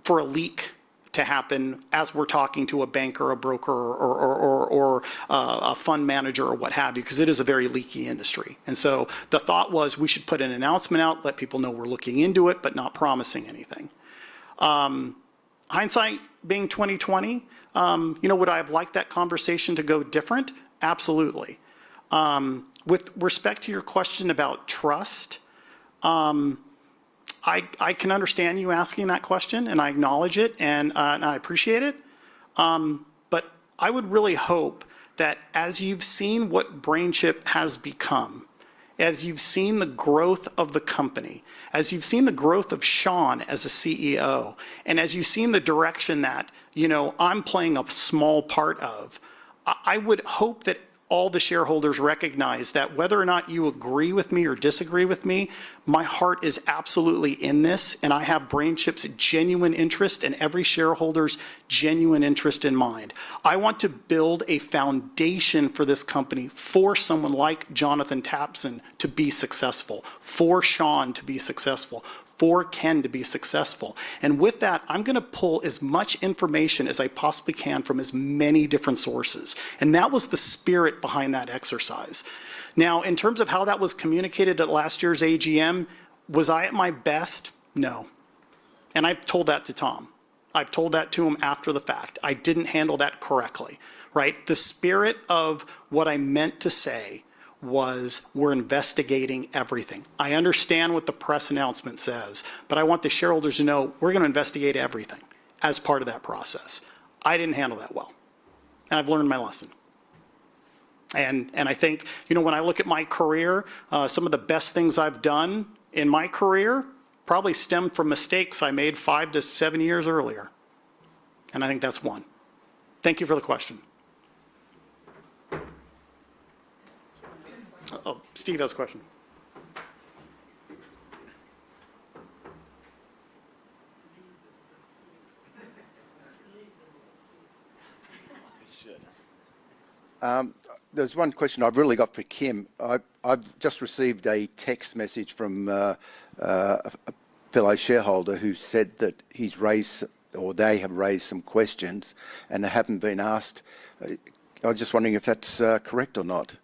for a leak to happen as we're talking to a banker, a broker, or a fund manager or what have you, because it is a very leaky industry. And so the thought was we should put an announcement out, let people know we're looking into it, but not promising anything. Hindsight being 2020, would I have liked that conversation to go different? Absolutely. With respect to your question about trust, I can understand you asking that question, and I acknowledge it, and I appreciate it. But I would really hope that as you've seen what Brainchip has become, as you've seen the growth of the company, as you've seen the growth of Sean as a CEO, and as you've seen the direction that, I'm playing a small part of, I would hope that all the shareholders recognize that whether or not you agree with me or disagree with me, my heart is absolutely in this, and I have Brainchip's genuine interest and every shareholder's genuine interest in mind. I want to build a foundation for this company for someone like Jonathan Tapson to be successful, for Sean to be successful, for Ken to be successful. And with that, I'm going to pull as much information as I possibly can from as many different sources. And that was the spirit behind that exercise. Now, in terms of how that was communicated at last year's AGM, was I at my best? No. And I've told that to Tom. I've told that to him after the fact. I didn't handle that correctly, right? The spirit of what I meant to say was we're investigating everything. I understand what the press announcement says, but I want the shareholders to know we're going to investigate everything as part of that process. I didn't handle that well, and I've learned my lesson. And I think, when I look at my career, some of the best things I've done in my career probably stemmed from mistakes I made 5 to 7 years earlier. And I think that's one. Thank you for the question. Oh, Steve has a question. There's one question I've really got for Kim. I've just received a text message from a fellow shareholder who said that he's raised, or they have raised some questions and they haven't been asked. I was just wondering if that's correct or not.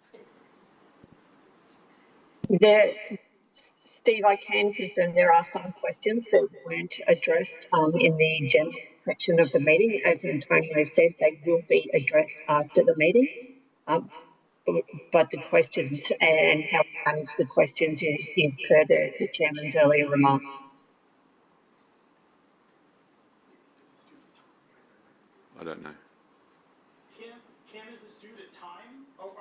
Steve, I can confirm there are some questions that weren't addressed in the general section of the meeting. As Antonio said, they will be addressed after the meeting. But the questions and how we manage the questions is per the chairman's earlier remarks. I don't know. Kim, is this due to time? Oh,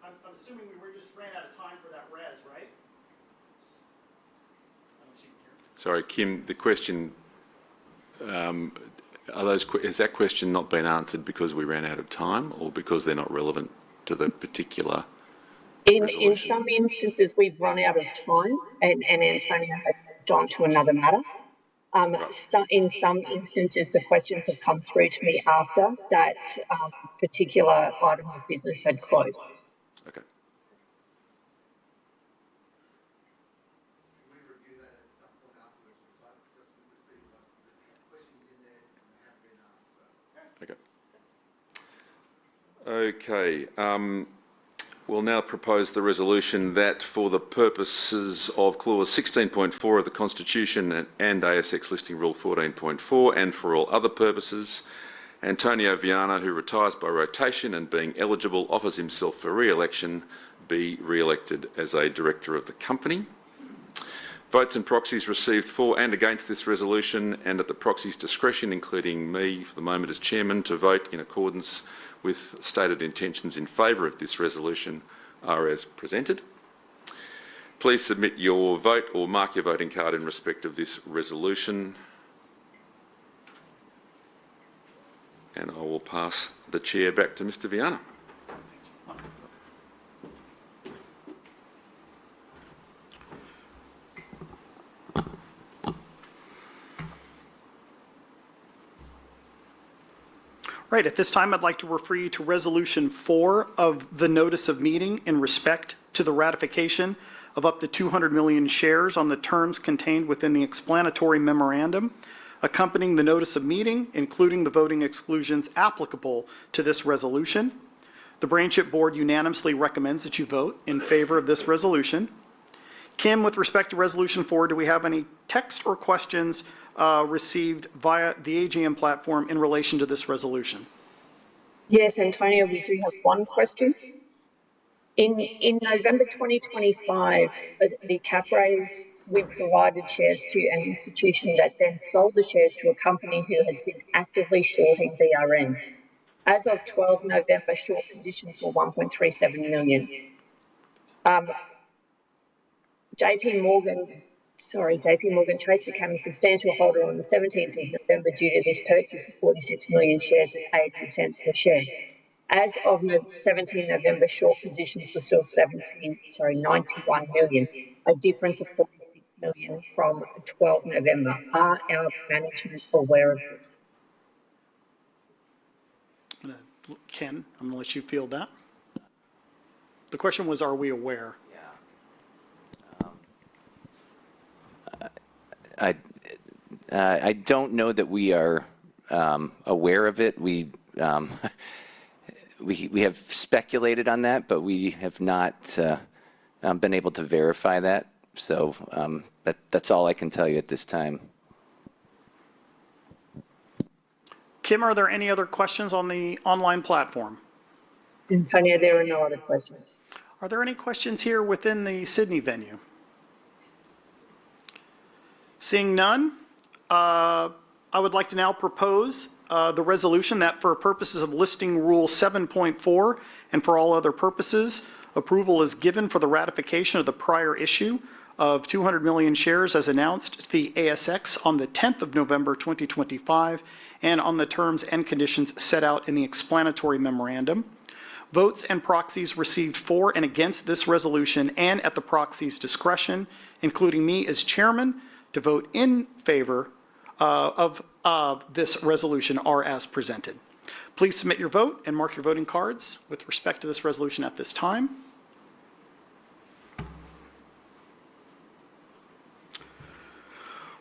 I'm assuming we just ran out of time for that res, right? Sorry, Kim, the question, has that question not been answered because we ran out of time or because they're not relevant to the particular resolution? In some instances, we've run out of time and Antonio has moved on to another matter. So in some instances, the questions have come through to me after that particular item of business had closed. Okay. Okay. We'll now propose the resolution that for the purposes of Clause 16.4 of the Constitution and ASX Listing Rule 14.4 and for all other purposes, Antonio Viana, who retires by rotation and being eligible offers himself for re-election, be re-elected as a director of the company. Votes and proxies received for and against this resolution, and at the proxy's discretion, including me for the moment as chairman, to vote in accordance with stated intentions in favour of this resolution are as presented. Please submit your vote or mark your voting card in respect of this resolution. And I will pass the chair back to Mr. Viana. Right, at this time, I'd like to refer you to Resolution 4 of the Notice of Meeting in respect to the ratification of up to 200 million shares on the terms contained within the explanatory memorandum accompanying the Notice of Meeting, including the voting exclusions applicable to this resolution. The Brainchip Board unanimously recommends that you vote in favor of this resolution. Kim, with respect to Resolution 4, do we have any text or questions received via the AGM platform in relation to this resolution? Yes, Antonio, we do have one question. In November 2025, the cap raise, we provided shares to an institution that then sold the shares to a company who has been actively shorting BRN. As of 12 November, short positions were 1.37 million. JP Morgan Chase became a substantial holder on the 17th of November due to this purchase of 46 million shares at 18 cents per share. As of 17 November, short positions were still 91 million, a difference of 46 million from 12 November. Are our management aware of this? Ken, I'm going to let you field that. The question was, are we aware? I don't know that we are aware of it. We have speculated on that, but we have not been able to verify that. So that's all I can tell you at this time. Kim, are there any other questions on the online platform? Antonio, there are no other questions. Are there any questions here within the Sydney venue? Seeing none, I would like to now propose the resolution that for purposes of Listing Rule 7.4 and for all other purposes, approval is given for the ratification of the prior issue of 200 million shares as announced to the ASX on the 10th of November 2025 and on the terms and conditions set out in the explanatory memorandum. Votes and proxies received for and against this resolution and at the proxy's discretion, including me as chairman, to vote in favor of this resolution are as presented. Please submit your vote and mark your voting cards with respect to this resolution at this time.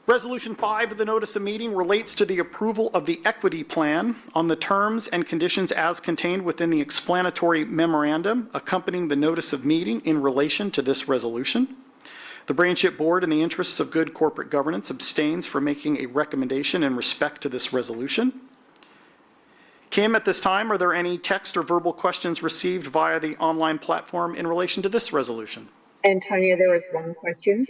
Resolution 5 of the Notice of Meeting relates to the approval of the equity plan on the terms and conditions as contained within the explanatory memorandum accompanying the Notice of Meeting in relation to this resolution. The Brainchip Board, in the interests of good corporate governance, abstains from making a recommendation in respect to this resolution. Kim, at this time, are there any text or verbal questions received via the online platform in relation to this resolution? Antonio, there is one question.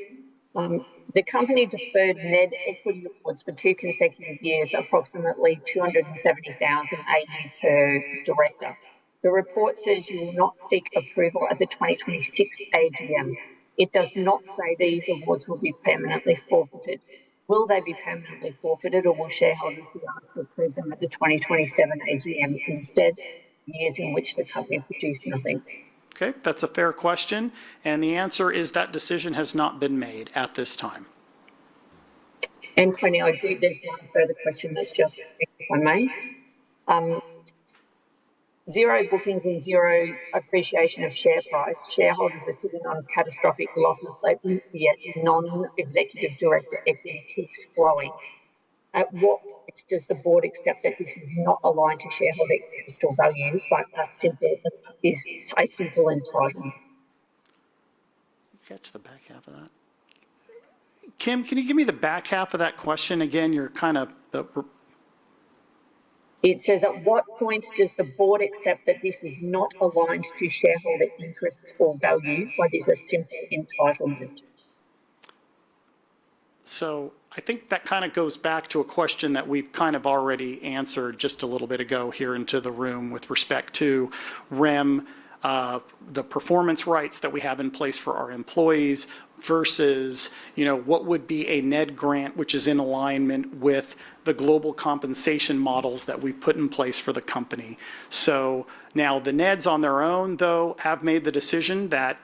The company deferred NED equity awards for 2 consecutive years, approximately 270,000 AU per director. The report says you will not seek approval at the 2026 AGM. It does not say these awards will be permanently forfeited. Will they be permanently forfeited, or will shareholders be asked to approve them at the 2027 AGM instead, years in which the company produced nothing? Okay, that's a fair question, and the answer is that decision has not been made at this time. Antonio, there's one further question that's just, if I may. Zero bookings and zero appreciation of share price. Shareholders are sitting on catastrophic losses, yet non-executive director equity keeps growing. At what point does the board accept that this is not aligned to shareholder interest or value, but is a simple entitlement? Catch the back half of that. Kim, can you give me the back half of that question again? You're kind of... It says, at what point does the board accept that this is not aligned to shareholder interests or value, but is a simple entitlement? So I think that kind of goes back to a question that we've kind of already answered just a little bit ago here into the room with respect to REM, the performance rights that we have in place for our employees versus, what would be a NED grant, which is in alignment with the global compensation models that we put in place for the company. So now the NEDs on their own, though, have made the decision that,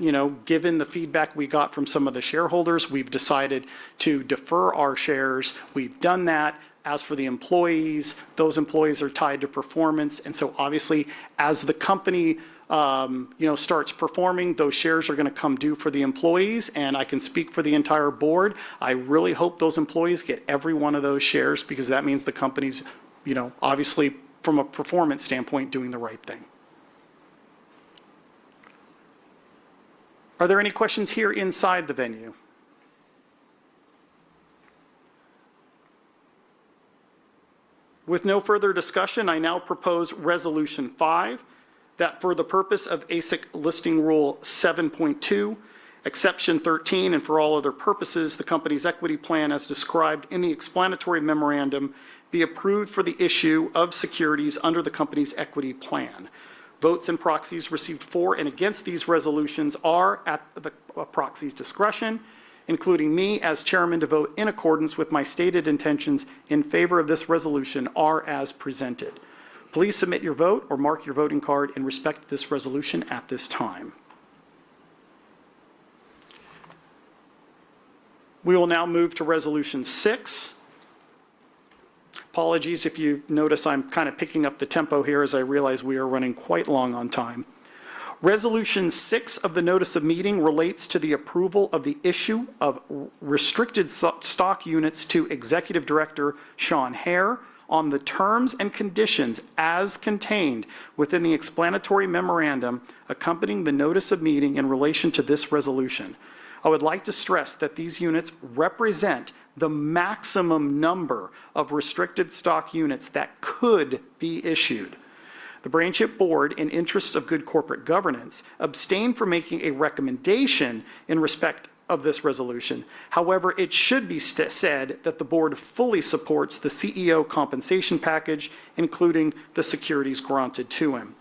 given the feedback we got from some of the shareholders, we've decided to defer our shares. We've done that. As for the employees, those employees are tied to performance. And so obviously, as the company starts performing, those shares are going to come due for the employees. And I can speak for the entire board. I really hope those employees get every one of those shares, because that means the company's, obviously from a performance standpoint, doing the right thing. Are there any questions here inside the venue? With no further discussion, I now propose Resolution 5, that for the purpose of ASX Listing Rule 7.2, Exception 13, and for all other purposes, the company's equity plan as described in the explanatory memorandum be approved for the issue of securities under the company's equity plan. Votes and proxies received for and against these resolutions are at the proxy's discretion, including me as chairman, to vote in accordance with my stated intentions in favor of this resolution are as presented. Please submit your vote or mark your voting card in respect to this resolution at this time. We will now move to Resolution 6. Apologies if you notice I'm kind of picking up the tempo here, as I realize we are running quite long on time. Resolution 6 of the notice of meeting relates to the approval of the issue of restricted stock units to Executive Director Sean Hare on the terms and conditions as contained within the explanatory memorandum accompanying the notice of meeting in relation to this resolution. I would like to stress that these units represent the maximum number of restricted stock units that could be issued. The Brainchip board, in interests of good corporate governance, abstained from making a recommendation in respect of this resolution. However, it should be said that the board fully supports the CEO compensation package, including the securities granted to him.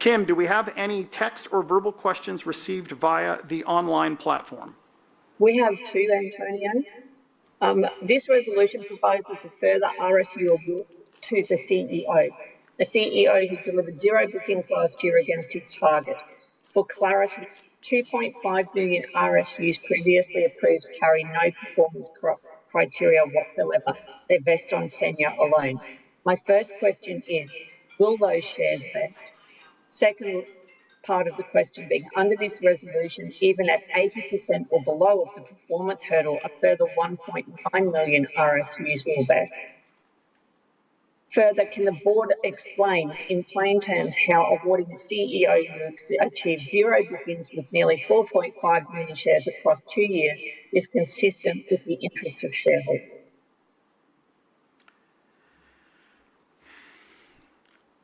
Kim, do we have any text or verbal questions received via the online platform? We have two, Antonio. This resolution proposes a further RSU award to the CEO. A CEO who delivered 0 bookings last year against his target. For clarity, 2.5 million RSUs previously approved carry no performance criteria whatsoever. They vest on tenure alone. My first question is, will those shares vest? Second part of the question being, under this resolution, even at 80% or below of the performance hurdle, a further 1.9 million RSUs will vest. Further, can the board explain in plain terms how awarding a CEO who achieved 0 bookings with nearly 4.5 million shares across 2 years is consistent with the interest of shareholders?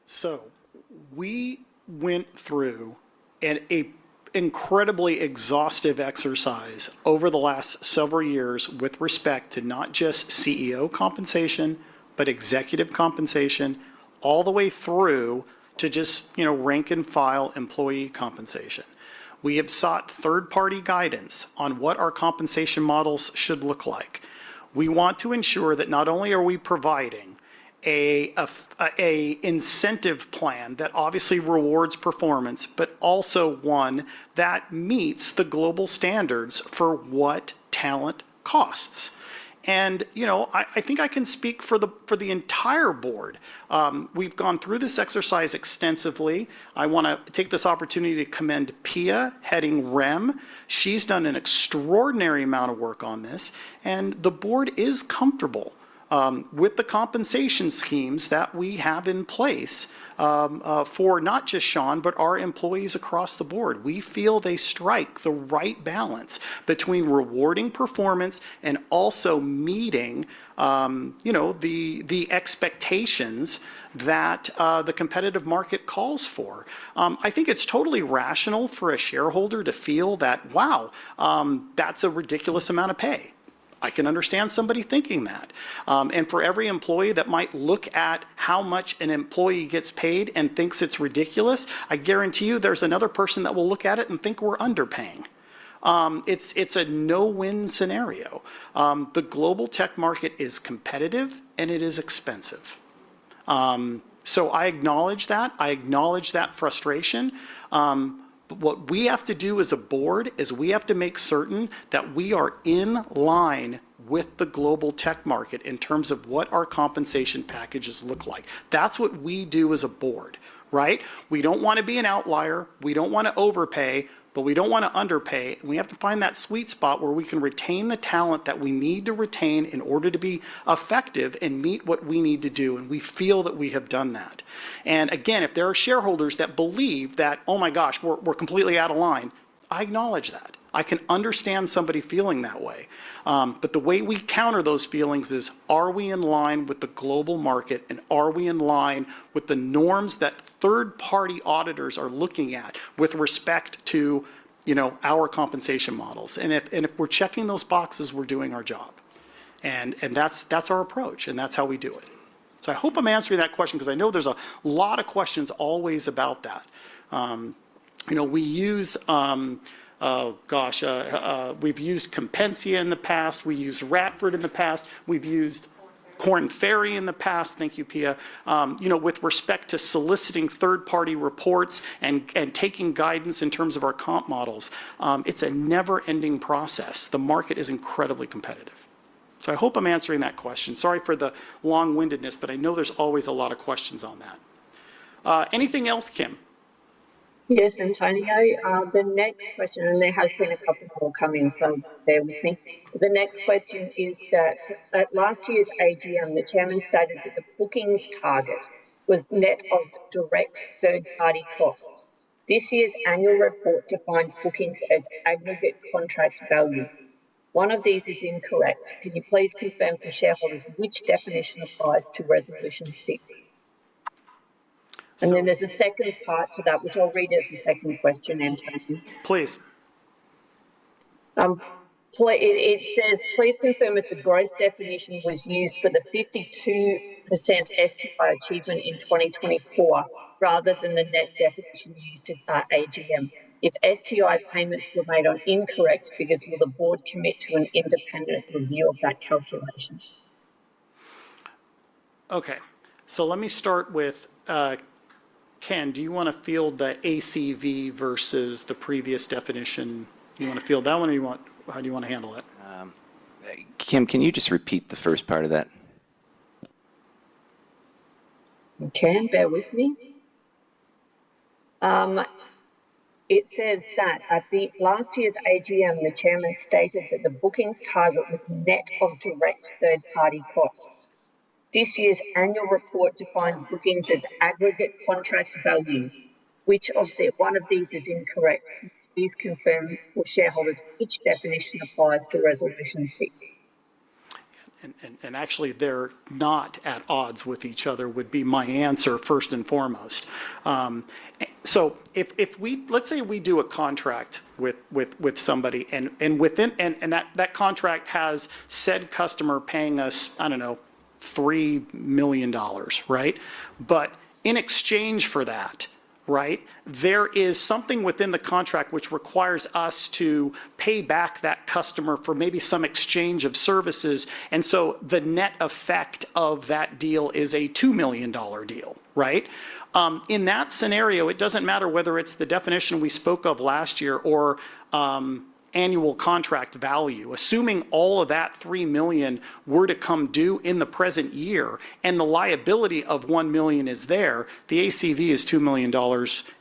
So we went through an incredibly exhaustive exercise over the last several years with respect to not just CEO compensation, but executive compensation, all the way through to just, rank and file employee compensation. We have sought third-party guidance on what our compensation models should look like. We want to ensure that not only are we providing a incentive plan that obviously rewards performance, but also one that meets the global standards for what talent costs. And, I think I can speak for the entire board. We've gone through this exercise extensively. I want to take this opportunity to commend Pia, heading REM. She's done an extraordinary amount of work on this, and the board is comfortable with the compensation schemes that we have in place for not just Sean, but our employees across the board. We feel they strike the right balance between rewarding performance and also meeting, the expectations that the competitive market calls for. I think it's totally rational for a shareholder to feel that, wow, that's a ridiculous amount of pay. I can understand somebody thinking that. And for every employee that might look at how much an employee gets paid and thinks it's ridiculous, I guarantee you there's another person that will look at it and think we're underpaying. It's a no-win scenario. The global tech market is competitive and it is expensive. So I acknowledge that. I acknowledge that frustration. But what we have to do as a board is we have to make certain that we are in line with the global tech market in terms of what our compensation packages look like. That's what we do as a board, right? We don't want to be an outlier. We don't want to overpay, but we don't want to underpay. And we have to find that sweet spot where we can retain the talent that we need to retain in order to be effective and meet what we need to do. And we feel that we have done that. And again, if there are shareholders that believe that, oh my gosh, we're completely out of line, I acknowledge that. I can understand somebody feeling that way. But the way we counter those feelings is, are we in line with the global market, and are we in line with the norms that third-party auditors are looking at with respect to, our compensation models? And if we're checking those boxes, we're doing our job. And that's our approach, and that's how we do it. So I hope I'm answering that question, because I know there's a lot of questions always about that. We use we've used Compensia in the past. We used Ratford in the past. We've used Korn Ferry in the past. Thank you, Pia. With respect to soliciting third-party reports and taking guidance in terms of our comp models, it's a never-ending process. The market is incredibly competitive. So I hope I'm answering that question. Sorry for the long-windedness, but I know there's always a lot of questions on that. Anything else, Kim? Yes, Antonio. The next question, and there has been a couple more coming, so bear with me. The next question is that at last year's AGM, the chairman stated that the bookings target was net of direct third-party costs. This year's annual report defines bookings as aggregate contract value. One of these is incorrect. Can you please confirm for shareholders which definition applies to Resolution 6? And then there's a second part to that, which I'll read as the second question, Antonio. Please. It says, please confirm if the gross definition was used for the 52% STI achievement in 2024 rather than the net definition used at AGM. If STI payments were made on incorrect figures, will the board commit to an independent review of that calculation? Okay, so let me start with Ken, do you want to field the ACV versus the previous definition? Do you want to field that one, or how do you want to handle it? Kim, can you just repeat the first part of that? Okay, bear with me. It says that at the last year's AGM, the chairman stated that the bookings target was net of direct third-party costs. This year's annual report defines bookings as aggregate contract value. One of these is incorrect? Please confirm for shareholders which definition applies to Resolution 6. And actually, they're not at odds with each other would be my answer first and foremost. So if we, let's say we do a contract with somebody, and within and that contract has said customer paying us, I don't know, $3 million, right? But in exchange for that, right, there is something within the contract which requires us to pay back that customer for maybe some exchange of services. And so the net effect of that deal is a $2 million deal, right? In that scenario, it doesn't matter whether it's the definition we spoke of last year or annual contract value. Assuming all of that $3 million were to come due in the present year and the liability of $1 million is there, the ACV is $2 million,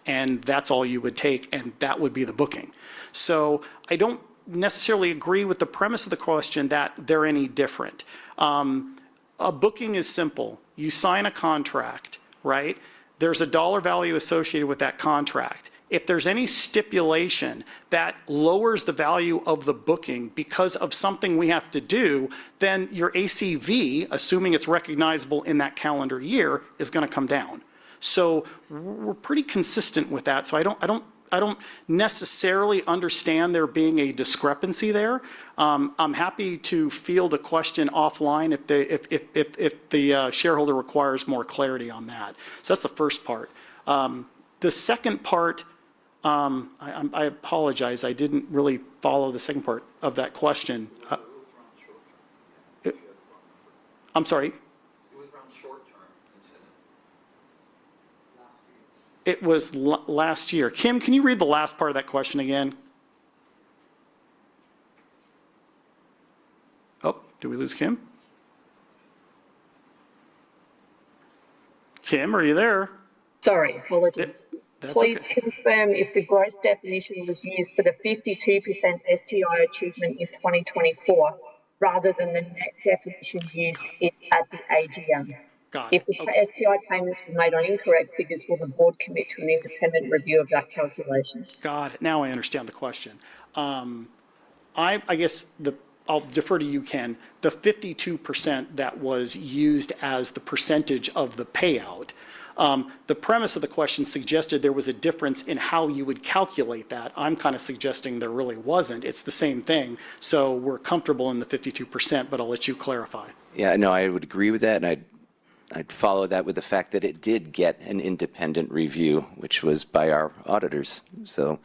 and that's all you would take, and that would be the booking. So I don't necessarily agree with the premise of the question that they're any different. A booking is simple. You sign a contract, right? There's a dollar value associated with that contract. If there's any stipulation that lowers the value of the booking because of something we have to do, then your ACV, assuming it's recognizable in that calendar year, is going to come down. So we're pretty consistent with that. So I don't necessarily understand there being a discrepancy there. I'm happy to field a question offline if the shareholder requires more clarity on that. So that's the first part. The second part, I apologize, I didn't really follow the second part of that question. I'm sorry? It was around short-term incentive. It was last year. Kim, can you read the last part of that question again? Oh, Did we lose Kim? Kim, are you there? Sorry, apologies. That's Please okay. confirm if the gross definition was used for the 52% STI achievement in 2024 rather than the net definition used at the AGM. Got If it. the Okay. STI payments were made on incorrect figures, will the board commit to an independent review of that calculation? Got it. Now I understand the question. I guess I'll defer to you, Ken. The 52% that was used as the percentage of the payout, the premise of the question suggested there was a difference in how you would calculate that. I'm kind of suggesting there really wasn't. It's the same thing. So we're comfortable in the 52%, but I'll let you clarify. Yeah, no, I would agree with that, and I'd follow that with the fact that it did get an independent review, which was by our auditors. So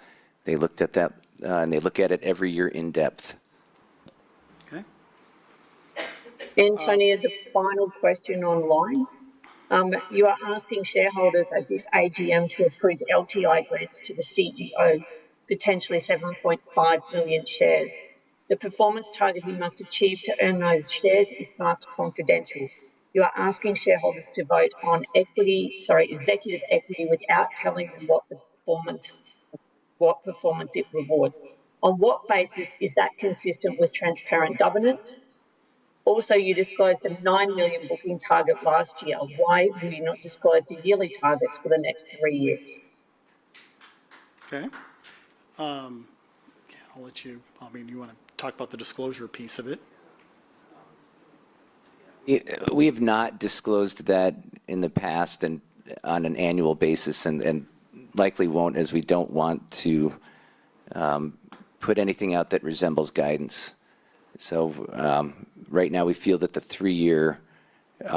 they looked at that, and they look at it every year in depth. Okay. Antonia, the final question online. You are asking shareholders at this AGM to approve LTI grants to the CEO, potentially 7.5 million shares. The performance target he must achieve to earn those shares is marked confidential. You are asking shareholders to vote on executive equity without telling them what performance it rewards. On what basis is that consistent with transparent governance? Also, you disclosed the 9 million booking target last year. Why will you not disclose the yearly targets for the next 3 years? Okay. I'll let you, you want to talk about the disclosure piece of it? We have not disclosed that in the past and on an annual basis, and likely won't, as we don't want to put anything out that resembles guidance. So right now we feel that the 3-year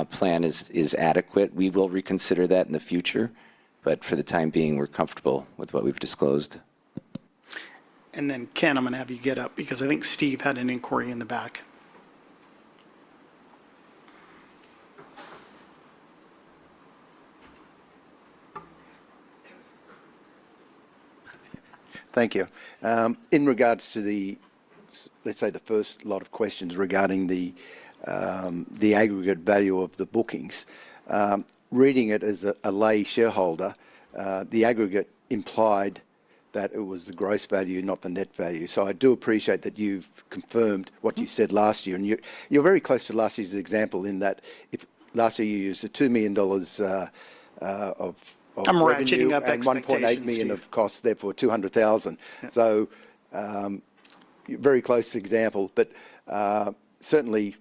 plan is adequate. We will reconsider that in the future, but for the time being, we're comfortable with what we've disclosed. And then Ken, I'm going to have you get up because I think Steve had an inquiry in the back. Thank you. In regards to let's say the first lot of questions regarding the aggregate value of the bookings, reading it as a lay shareholder, the aggregate implied that it was the gross value, not the net value. So I do appreciate that you've confirmed what you said last year, and you're very close to last year's example in that if last year you used the $2 million of I'm revenue ratcheting up and 1.8 million Steve. of costs, therefore 200,000. Yeah. So very close example, but certainly,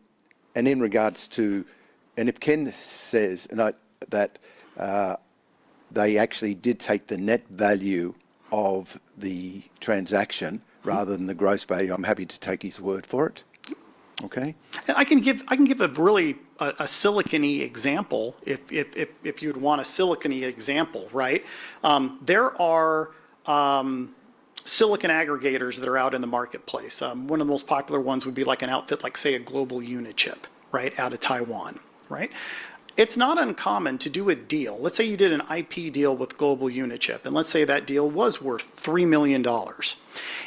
and in regards to, and if Ken says that they actually did take the net value of the transaction rather than the gross value, I'm happy to take his word for it. Okay. And I can give a really a silicon-y example if you'd want a silicon-y example, right? There are silicon aggregators that are out in the marketplace. One of the most popular ones would be like an outfit like, say, a Global Unichip, right, out of Taiwan, right? It's not uncommon to do a deal. Let's say you did an IP deal with Global Unichip, and let's say that deal was worth $3 million.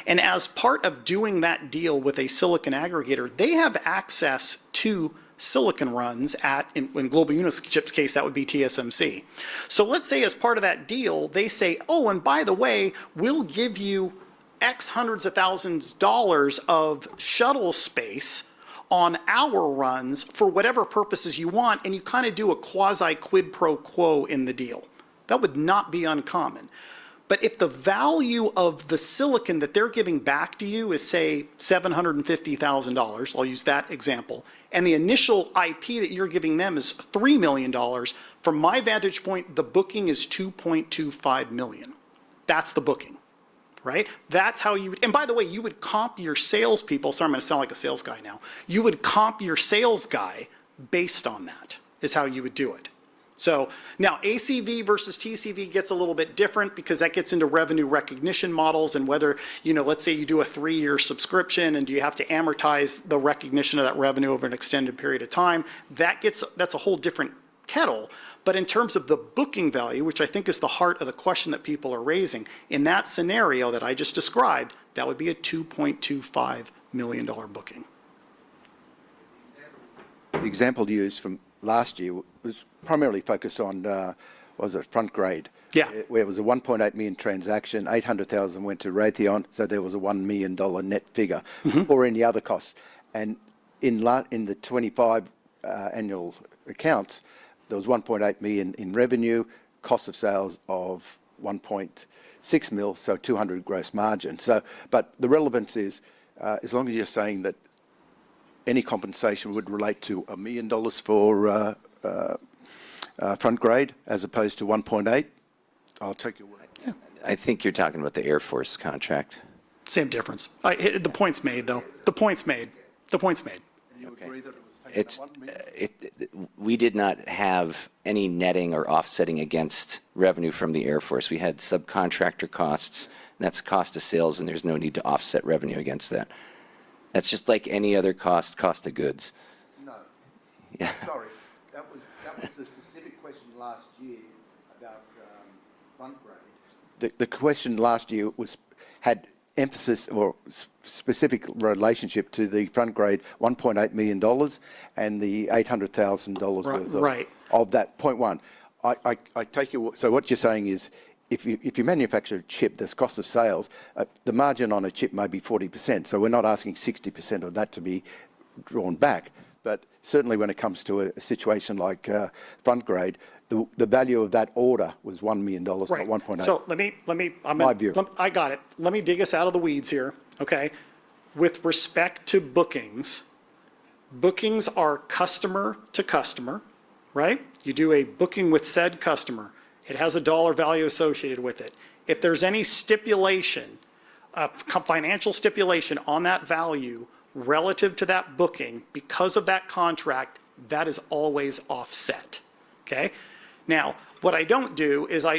And as part of doing that deal with a silicon aggregator, they have access to silicon runs in Global Unichip's case, that would be TSMC. So let's say as part of that deal, they say, oh, and by the way, we'll give you X hundreds of thousands dollars of shuttle space on our runs for whatever purposes you want, and you kind of do a quasi quid pro quo in the deal. That would not be uncommon. But if the value of the silicon that they're giving back to you is, say, $750,000, I'll use that example, and the initial IP that you're giving them is $3 million, from my vantage point, the booking is $2.25 million. That's the booking, right? That's how you would, and by the way, you would comp your salespeople, sorry, I'm going to sound like a sales guy now. You would comp your sales guy based on that, is how you would do it. So now ACV versus TCV gets a little bit different because that gets into revenue recognition models and whether, let's say you do a 3-year subscription and do you have to amortize the recognition of that revenue over an extended period of time. That's a whole different kettle. But in terms of the booking value, which I think is the heart of the question that people are raising, in that scenario that I just described, that would be a $2.25 million booking. the example used from last year was primarily focused on, was it front grade? Yeah. Where it was a 1.8 million transaction, 800,000 went to Raytheon, so there was a $1 million net figure, or any other costs. And in the 25 annual accounts, there was 1.8 million in revenue, cost of sales of 1.6 mil, so 200 gross margin. So, but the relevance is, as long as you're saying that any compensation would relate to $1 million for front grade as opposed to 1.8, I'll take your word. Yeah. I think you're talking about the Air Force contract. Same difference. The point's made, though. The point's made. The point's made. You agree that it was We did not have any netting or offsetting against revenue from the Air Force. We had subcontractor costs, and that's cost of sales, and there's no need to offset revenue against that. That's just like any other cost of goods. No. Yeah. Sorry. That was the specific question last year about front grade. The question last year had emphasis or specific relationship to the front grade $1.8 million and the $800,000 worth of that point one. I take you. So what you're saying is, if you manufacture a chip, there's cost of sales. The margin on a chip may be 40%. So we're not asking 60% of that to be drawn back. But certainly when it comes to a situation like front grade, the value of that order was $1 million, not 1.8. So let me, My view. I got it. Let me dig us out of the weeds here, okay? With respect to bookings, bookings are customer to customer, right? You do a booking with said customer. It has a dollar value associated with it. If there's any stipulation, financial stipulation on that value relative to that booking, because of that contract, that is always offset, okay? Now, what I don't do is well,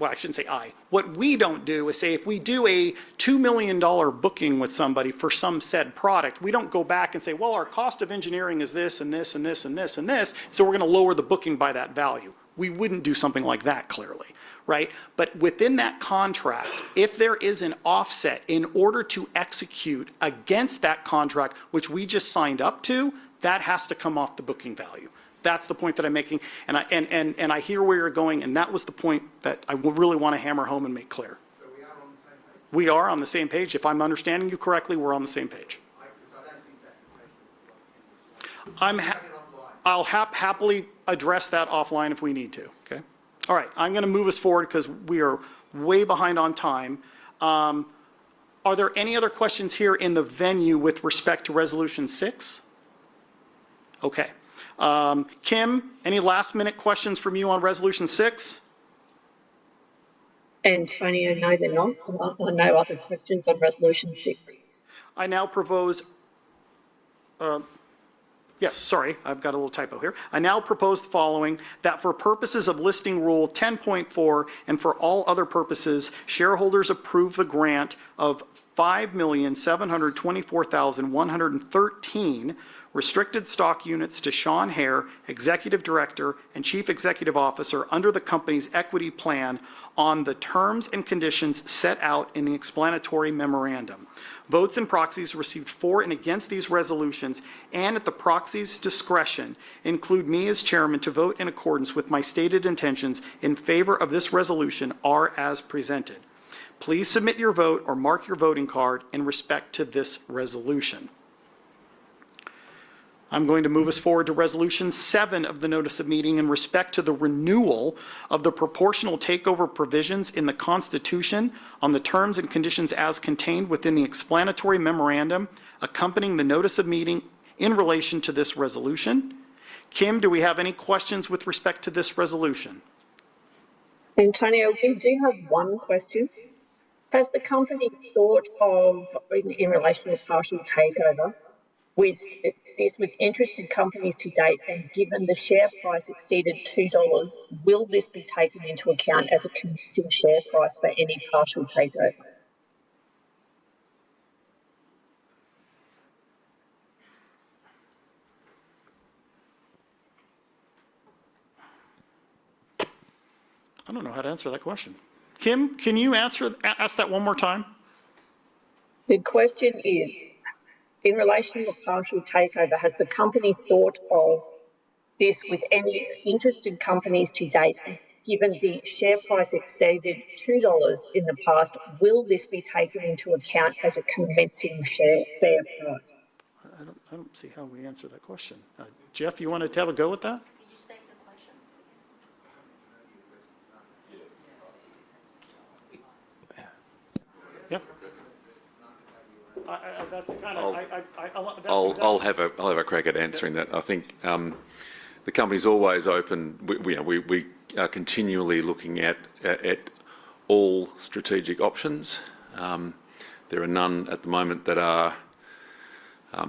I shouldn't say I. What we don't do is say if we do a $2 million booking with somebody for some said product, we don't go back and say, well, our cost of engineering is this and this and this and this and this, so we're going to lower the booking by that value. We wouldn't do something like that, clearly, right? But within that contract, if there is an offset in order to execute against that contract, which we just signed up to, that has to come off the booking value. That's the point that I'm making, and I hear where you're going, and that was the point that I really want to hammer home and make clear. So we are on the same page? We are on the same page. If I'm understanding you correctly, we're on the same page. I don't think that's the case. I'll happily address that offline if we need to, okay? All right, I'm going to move us forward because we are way behind on time. Are there any other questions here in the venue with respect to Resolution 6? Okay. Kim, any last minute questions from you on Resolution 6? Antonio, no, they're not. No other questions on Resolution 6. I now propose, yes, sorry, I've got a little typo here. I now propose the following, that for purposes of Listing Rule 10.4 and for all other purposes, shareholders approve the grant of 5,724,113 restricted stock units to Sean Hare, Executive Director and Chief Executive Officer under the company's equity plan on the terms and conditions set out in the explanatory memorandum. Votes and proxies received for and against these resolutions and at the proxy's discretion include me as chairman to vote in accordance with my stated intentions in favor of this resolution are as presented. Please submit your vote or mark your voting card in respect to this resolution. I'm going to move us forward to Resolution 7 of the Notice of Meeting in respect to the renewal of the proportional takeover provisions in the Constitution on the terms and conditions as contained within the explanatory memorandum accompanying the Notice of Meeting in relation to this resolution. Kim, do we have any questions with respect to this resolution? Antonio, we do have one question. Has the company thought of, in relation to partial takeover, with interested companies to date, and given the share price exceeded $2, will this be taken into account as a convincing share price for any partial takeover? I don't know how to answer that question. Kim, can you ask that one more time? The question is, In relation to a partial takeover, has the company thought of this with any interested companies to date? And given the share price exceeded $2 in the past, will this be taken into account as a commencing fair price? I don't see how we answer that question. Jeff, you want to have a go at that? Could you state the question? Yep. That's kind of, I'll have a crack at answering that. I think the company's always open. We are continually looking at all strategic options. There are none at the moment that are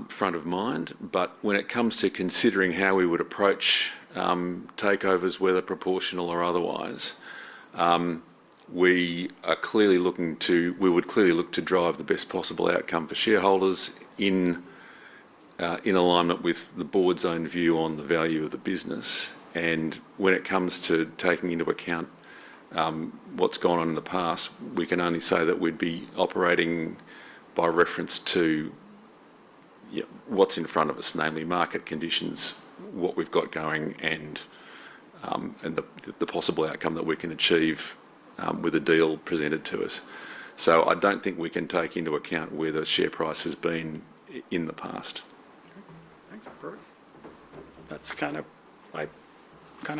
front of mind, but when it comes to considering how we would approach takeovers, whether proportional or otherwise, we would clearly look to drive the best possible outcome for shareholders in alignment with the board's own view on the value of the business. And when it comes to taking into account what's gone on in the past, we can only say that we'd be operating by reference to what's in front of us, namely market conditions, what we've got going, and the possible outcome that we can achieve with a deal presented to us. So I don't think we can take into account where the share price has been in the past. Thanks, perfect. That's kind of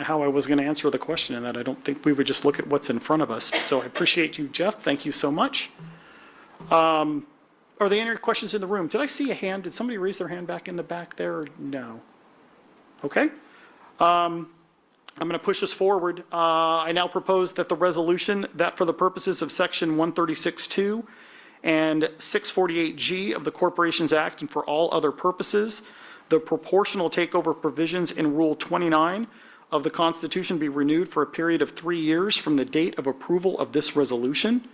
how I was going to answer the question, in that I don't think we would just look at what's in front of us. So I appreciate you, Jeff. Thank you so much. Are there any questions in the room? Did I see a hand? Did somebody raise their hand back in the back there? Or no. Okay. I'm going to push us forward. I now propose that the resolution that for the purposes of Section 136(2) and 648G of the Corporations Act and for all other purposes, the proportional takeover provisions in Rule 29 of the Constitution be renewed for a period of 3 years from the date of approval of this resolution.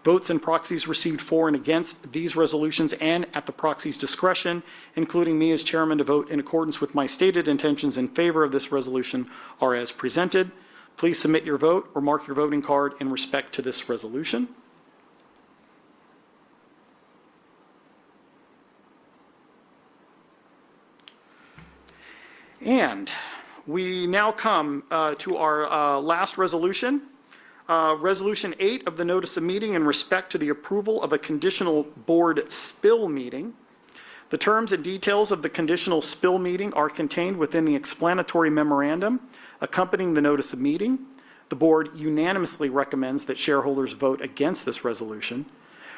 Votes and proxies received for and against these resolutions and at the proxy's discretion, including me as chairman to vote in accordance with my stated intentions in favor of this resolution, are as presented. Please submit your vote or mark your voting card in respect to this resolution. And we now come to our last resolution. Resolution 8 of the notice of meeting in respect to the approval of a conditional board spill meeting. The terms and details of the conditional spill meeting are contained within the explanatory memorandum accompanying the notice of meeting. The board unanimously recommends that shareholders vote against this resolution.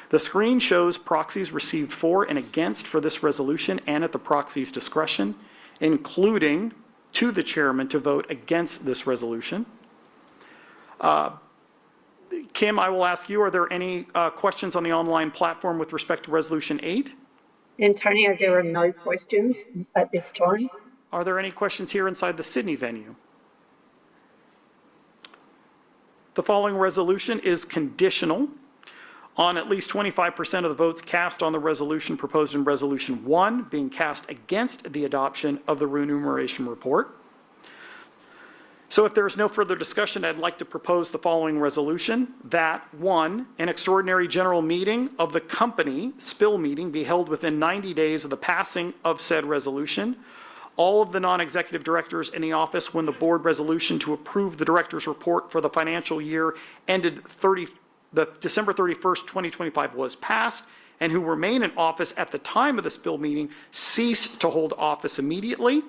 The screen shows proxies received for and against for this resolution and at the proxy's discretion, including to the chairman to vote against this resolution. Kim, I will ask you, are there any questions on the online platform with respect to Resolution 8? Antonio, there are no questions at this time. Are there any questions here inside the Sydney venue? The following resolution is conditional on at least 25% of the votes cast on the resolution proposed in Resolution 1 being cast against the adoption of the remuneration report. So if there is no further discussion, I'd like to propose the following resolution: that 1, an extraordinary general meeting of the company, spill meeting, be held within 90 days of the passing of said resolution. All of the non-executive directors in the office when the board resolution to approve the director's report for the financial year ended December 31st, 2025 was passed, and who remain in office at the time of the spill meeting cease to hold office immediately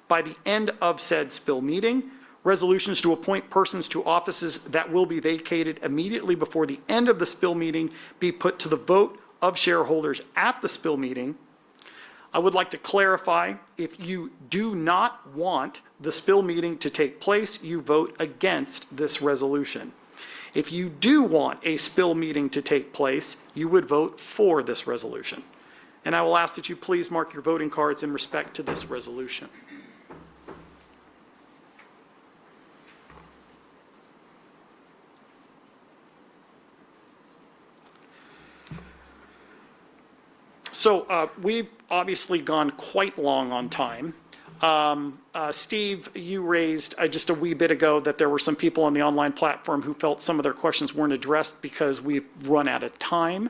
by the end of said spill meeting. Resolutions to appoint persons to offices that will be vacated immediately before the end of the spill meeting be put to the vote of shareholders at the spill meeting. I would like to clarify, if you do not want the spill meeting to take place, you vote against this resolution. If you do want a spill meeting to take place, you would vote for this resolution. And I will ask that you please mark your voting cards in respect to this resolution. So we've obviously gone quite long on time. Steve, you raised just a wee bit ago that there were some people on the online platform who felt some of their questions weren't addressed because we've run out of time.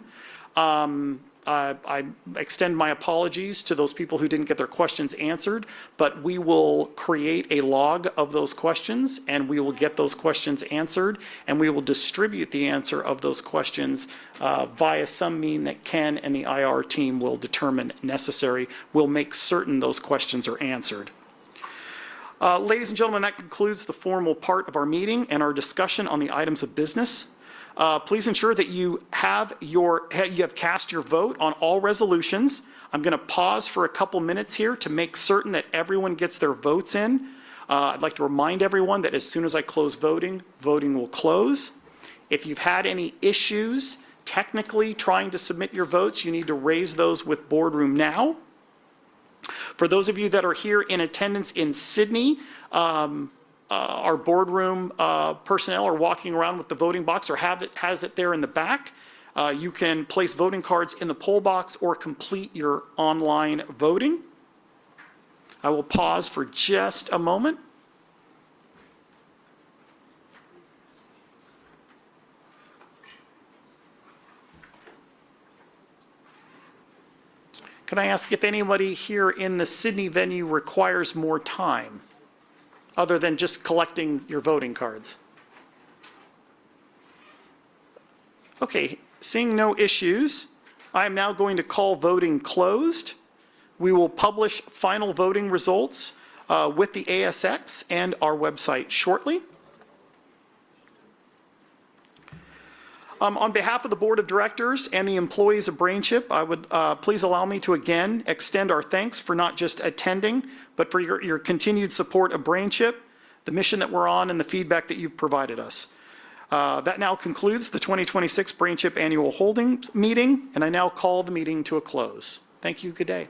I extend my apologies to those people who didn't get their questions answered, but we will create a log of those questions, and we will get those questions answered, and we will distribute the answer of those questions via some mean that Ken and the IR team will determine necessary. We'll make certain those questions are answered. Ladies and gentlemen, that concludes the formal part of our meeting and our discussion on the items of business. Please ensure that you have cast your vote on all resolutions. I'm going to pause for a couple minutes here to make certain that everyone gets their votes in. I'd like to remind everyone that as soon as I close voting, voting will close. If you've had any issues technically trying to submit your votes, you need to raise those with Boardroom now. For those of you that are here in attendance in Sydney, our boardroom personnel are walking around with the voting box or has it there in the back. You can place voting cards in the poll box or complete your online voting. I will pause for just a moment. Can I ask if anybody here in the Sydney venue requires more time other than just collecting your voting cards? Okay, seeing no issues, I am now going to call voting closed. We will publish final voting results with the ASX and our website shortly. On behalf of the Board of Directors and the employees of Brainchip, I would please allow me to again extend our thanks for not just attending, but for your continued support of Brainchip, the mission that we're on, and the feedback that you've provided us. That now concludes the 2026 Brainchip Annual Holdings Meeting, and I now call the meeting to a close. Thank you. Good day.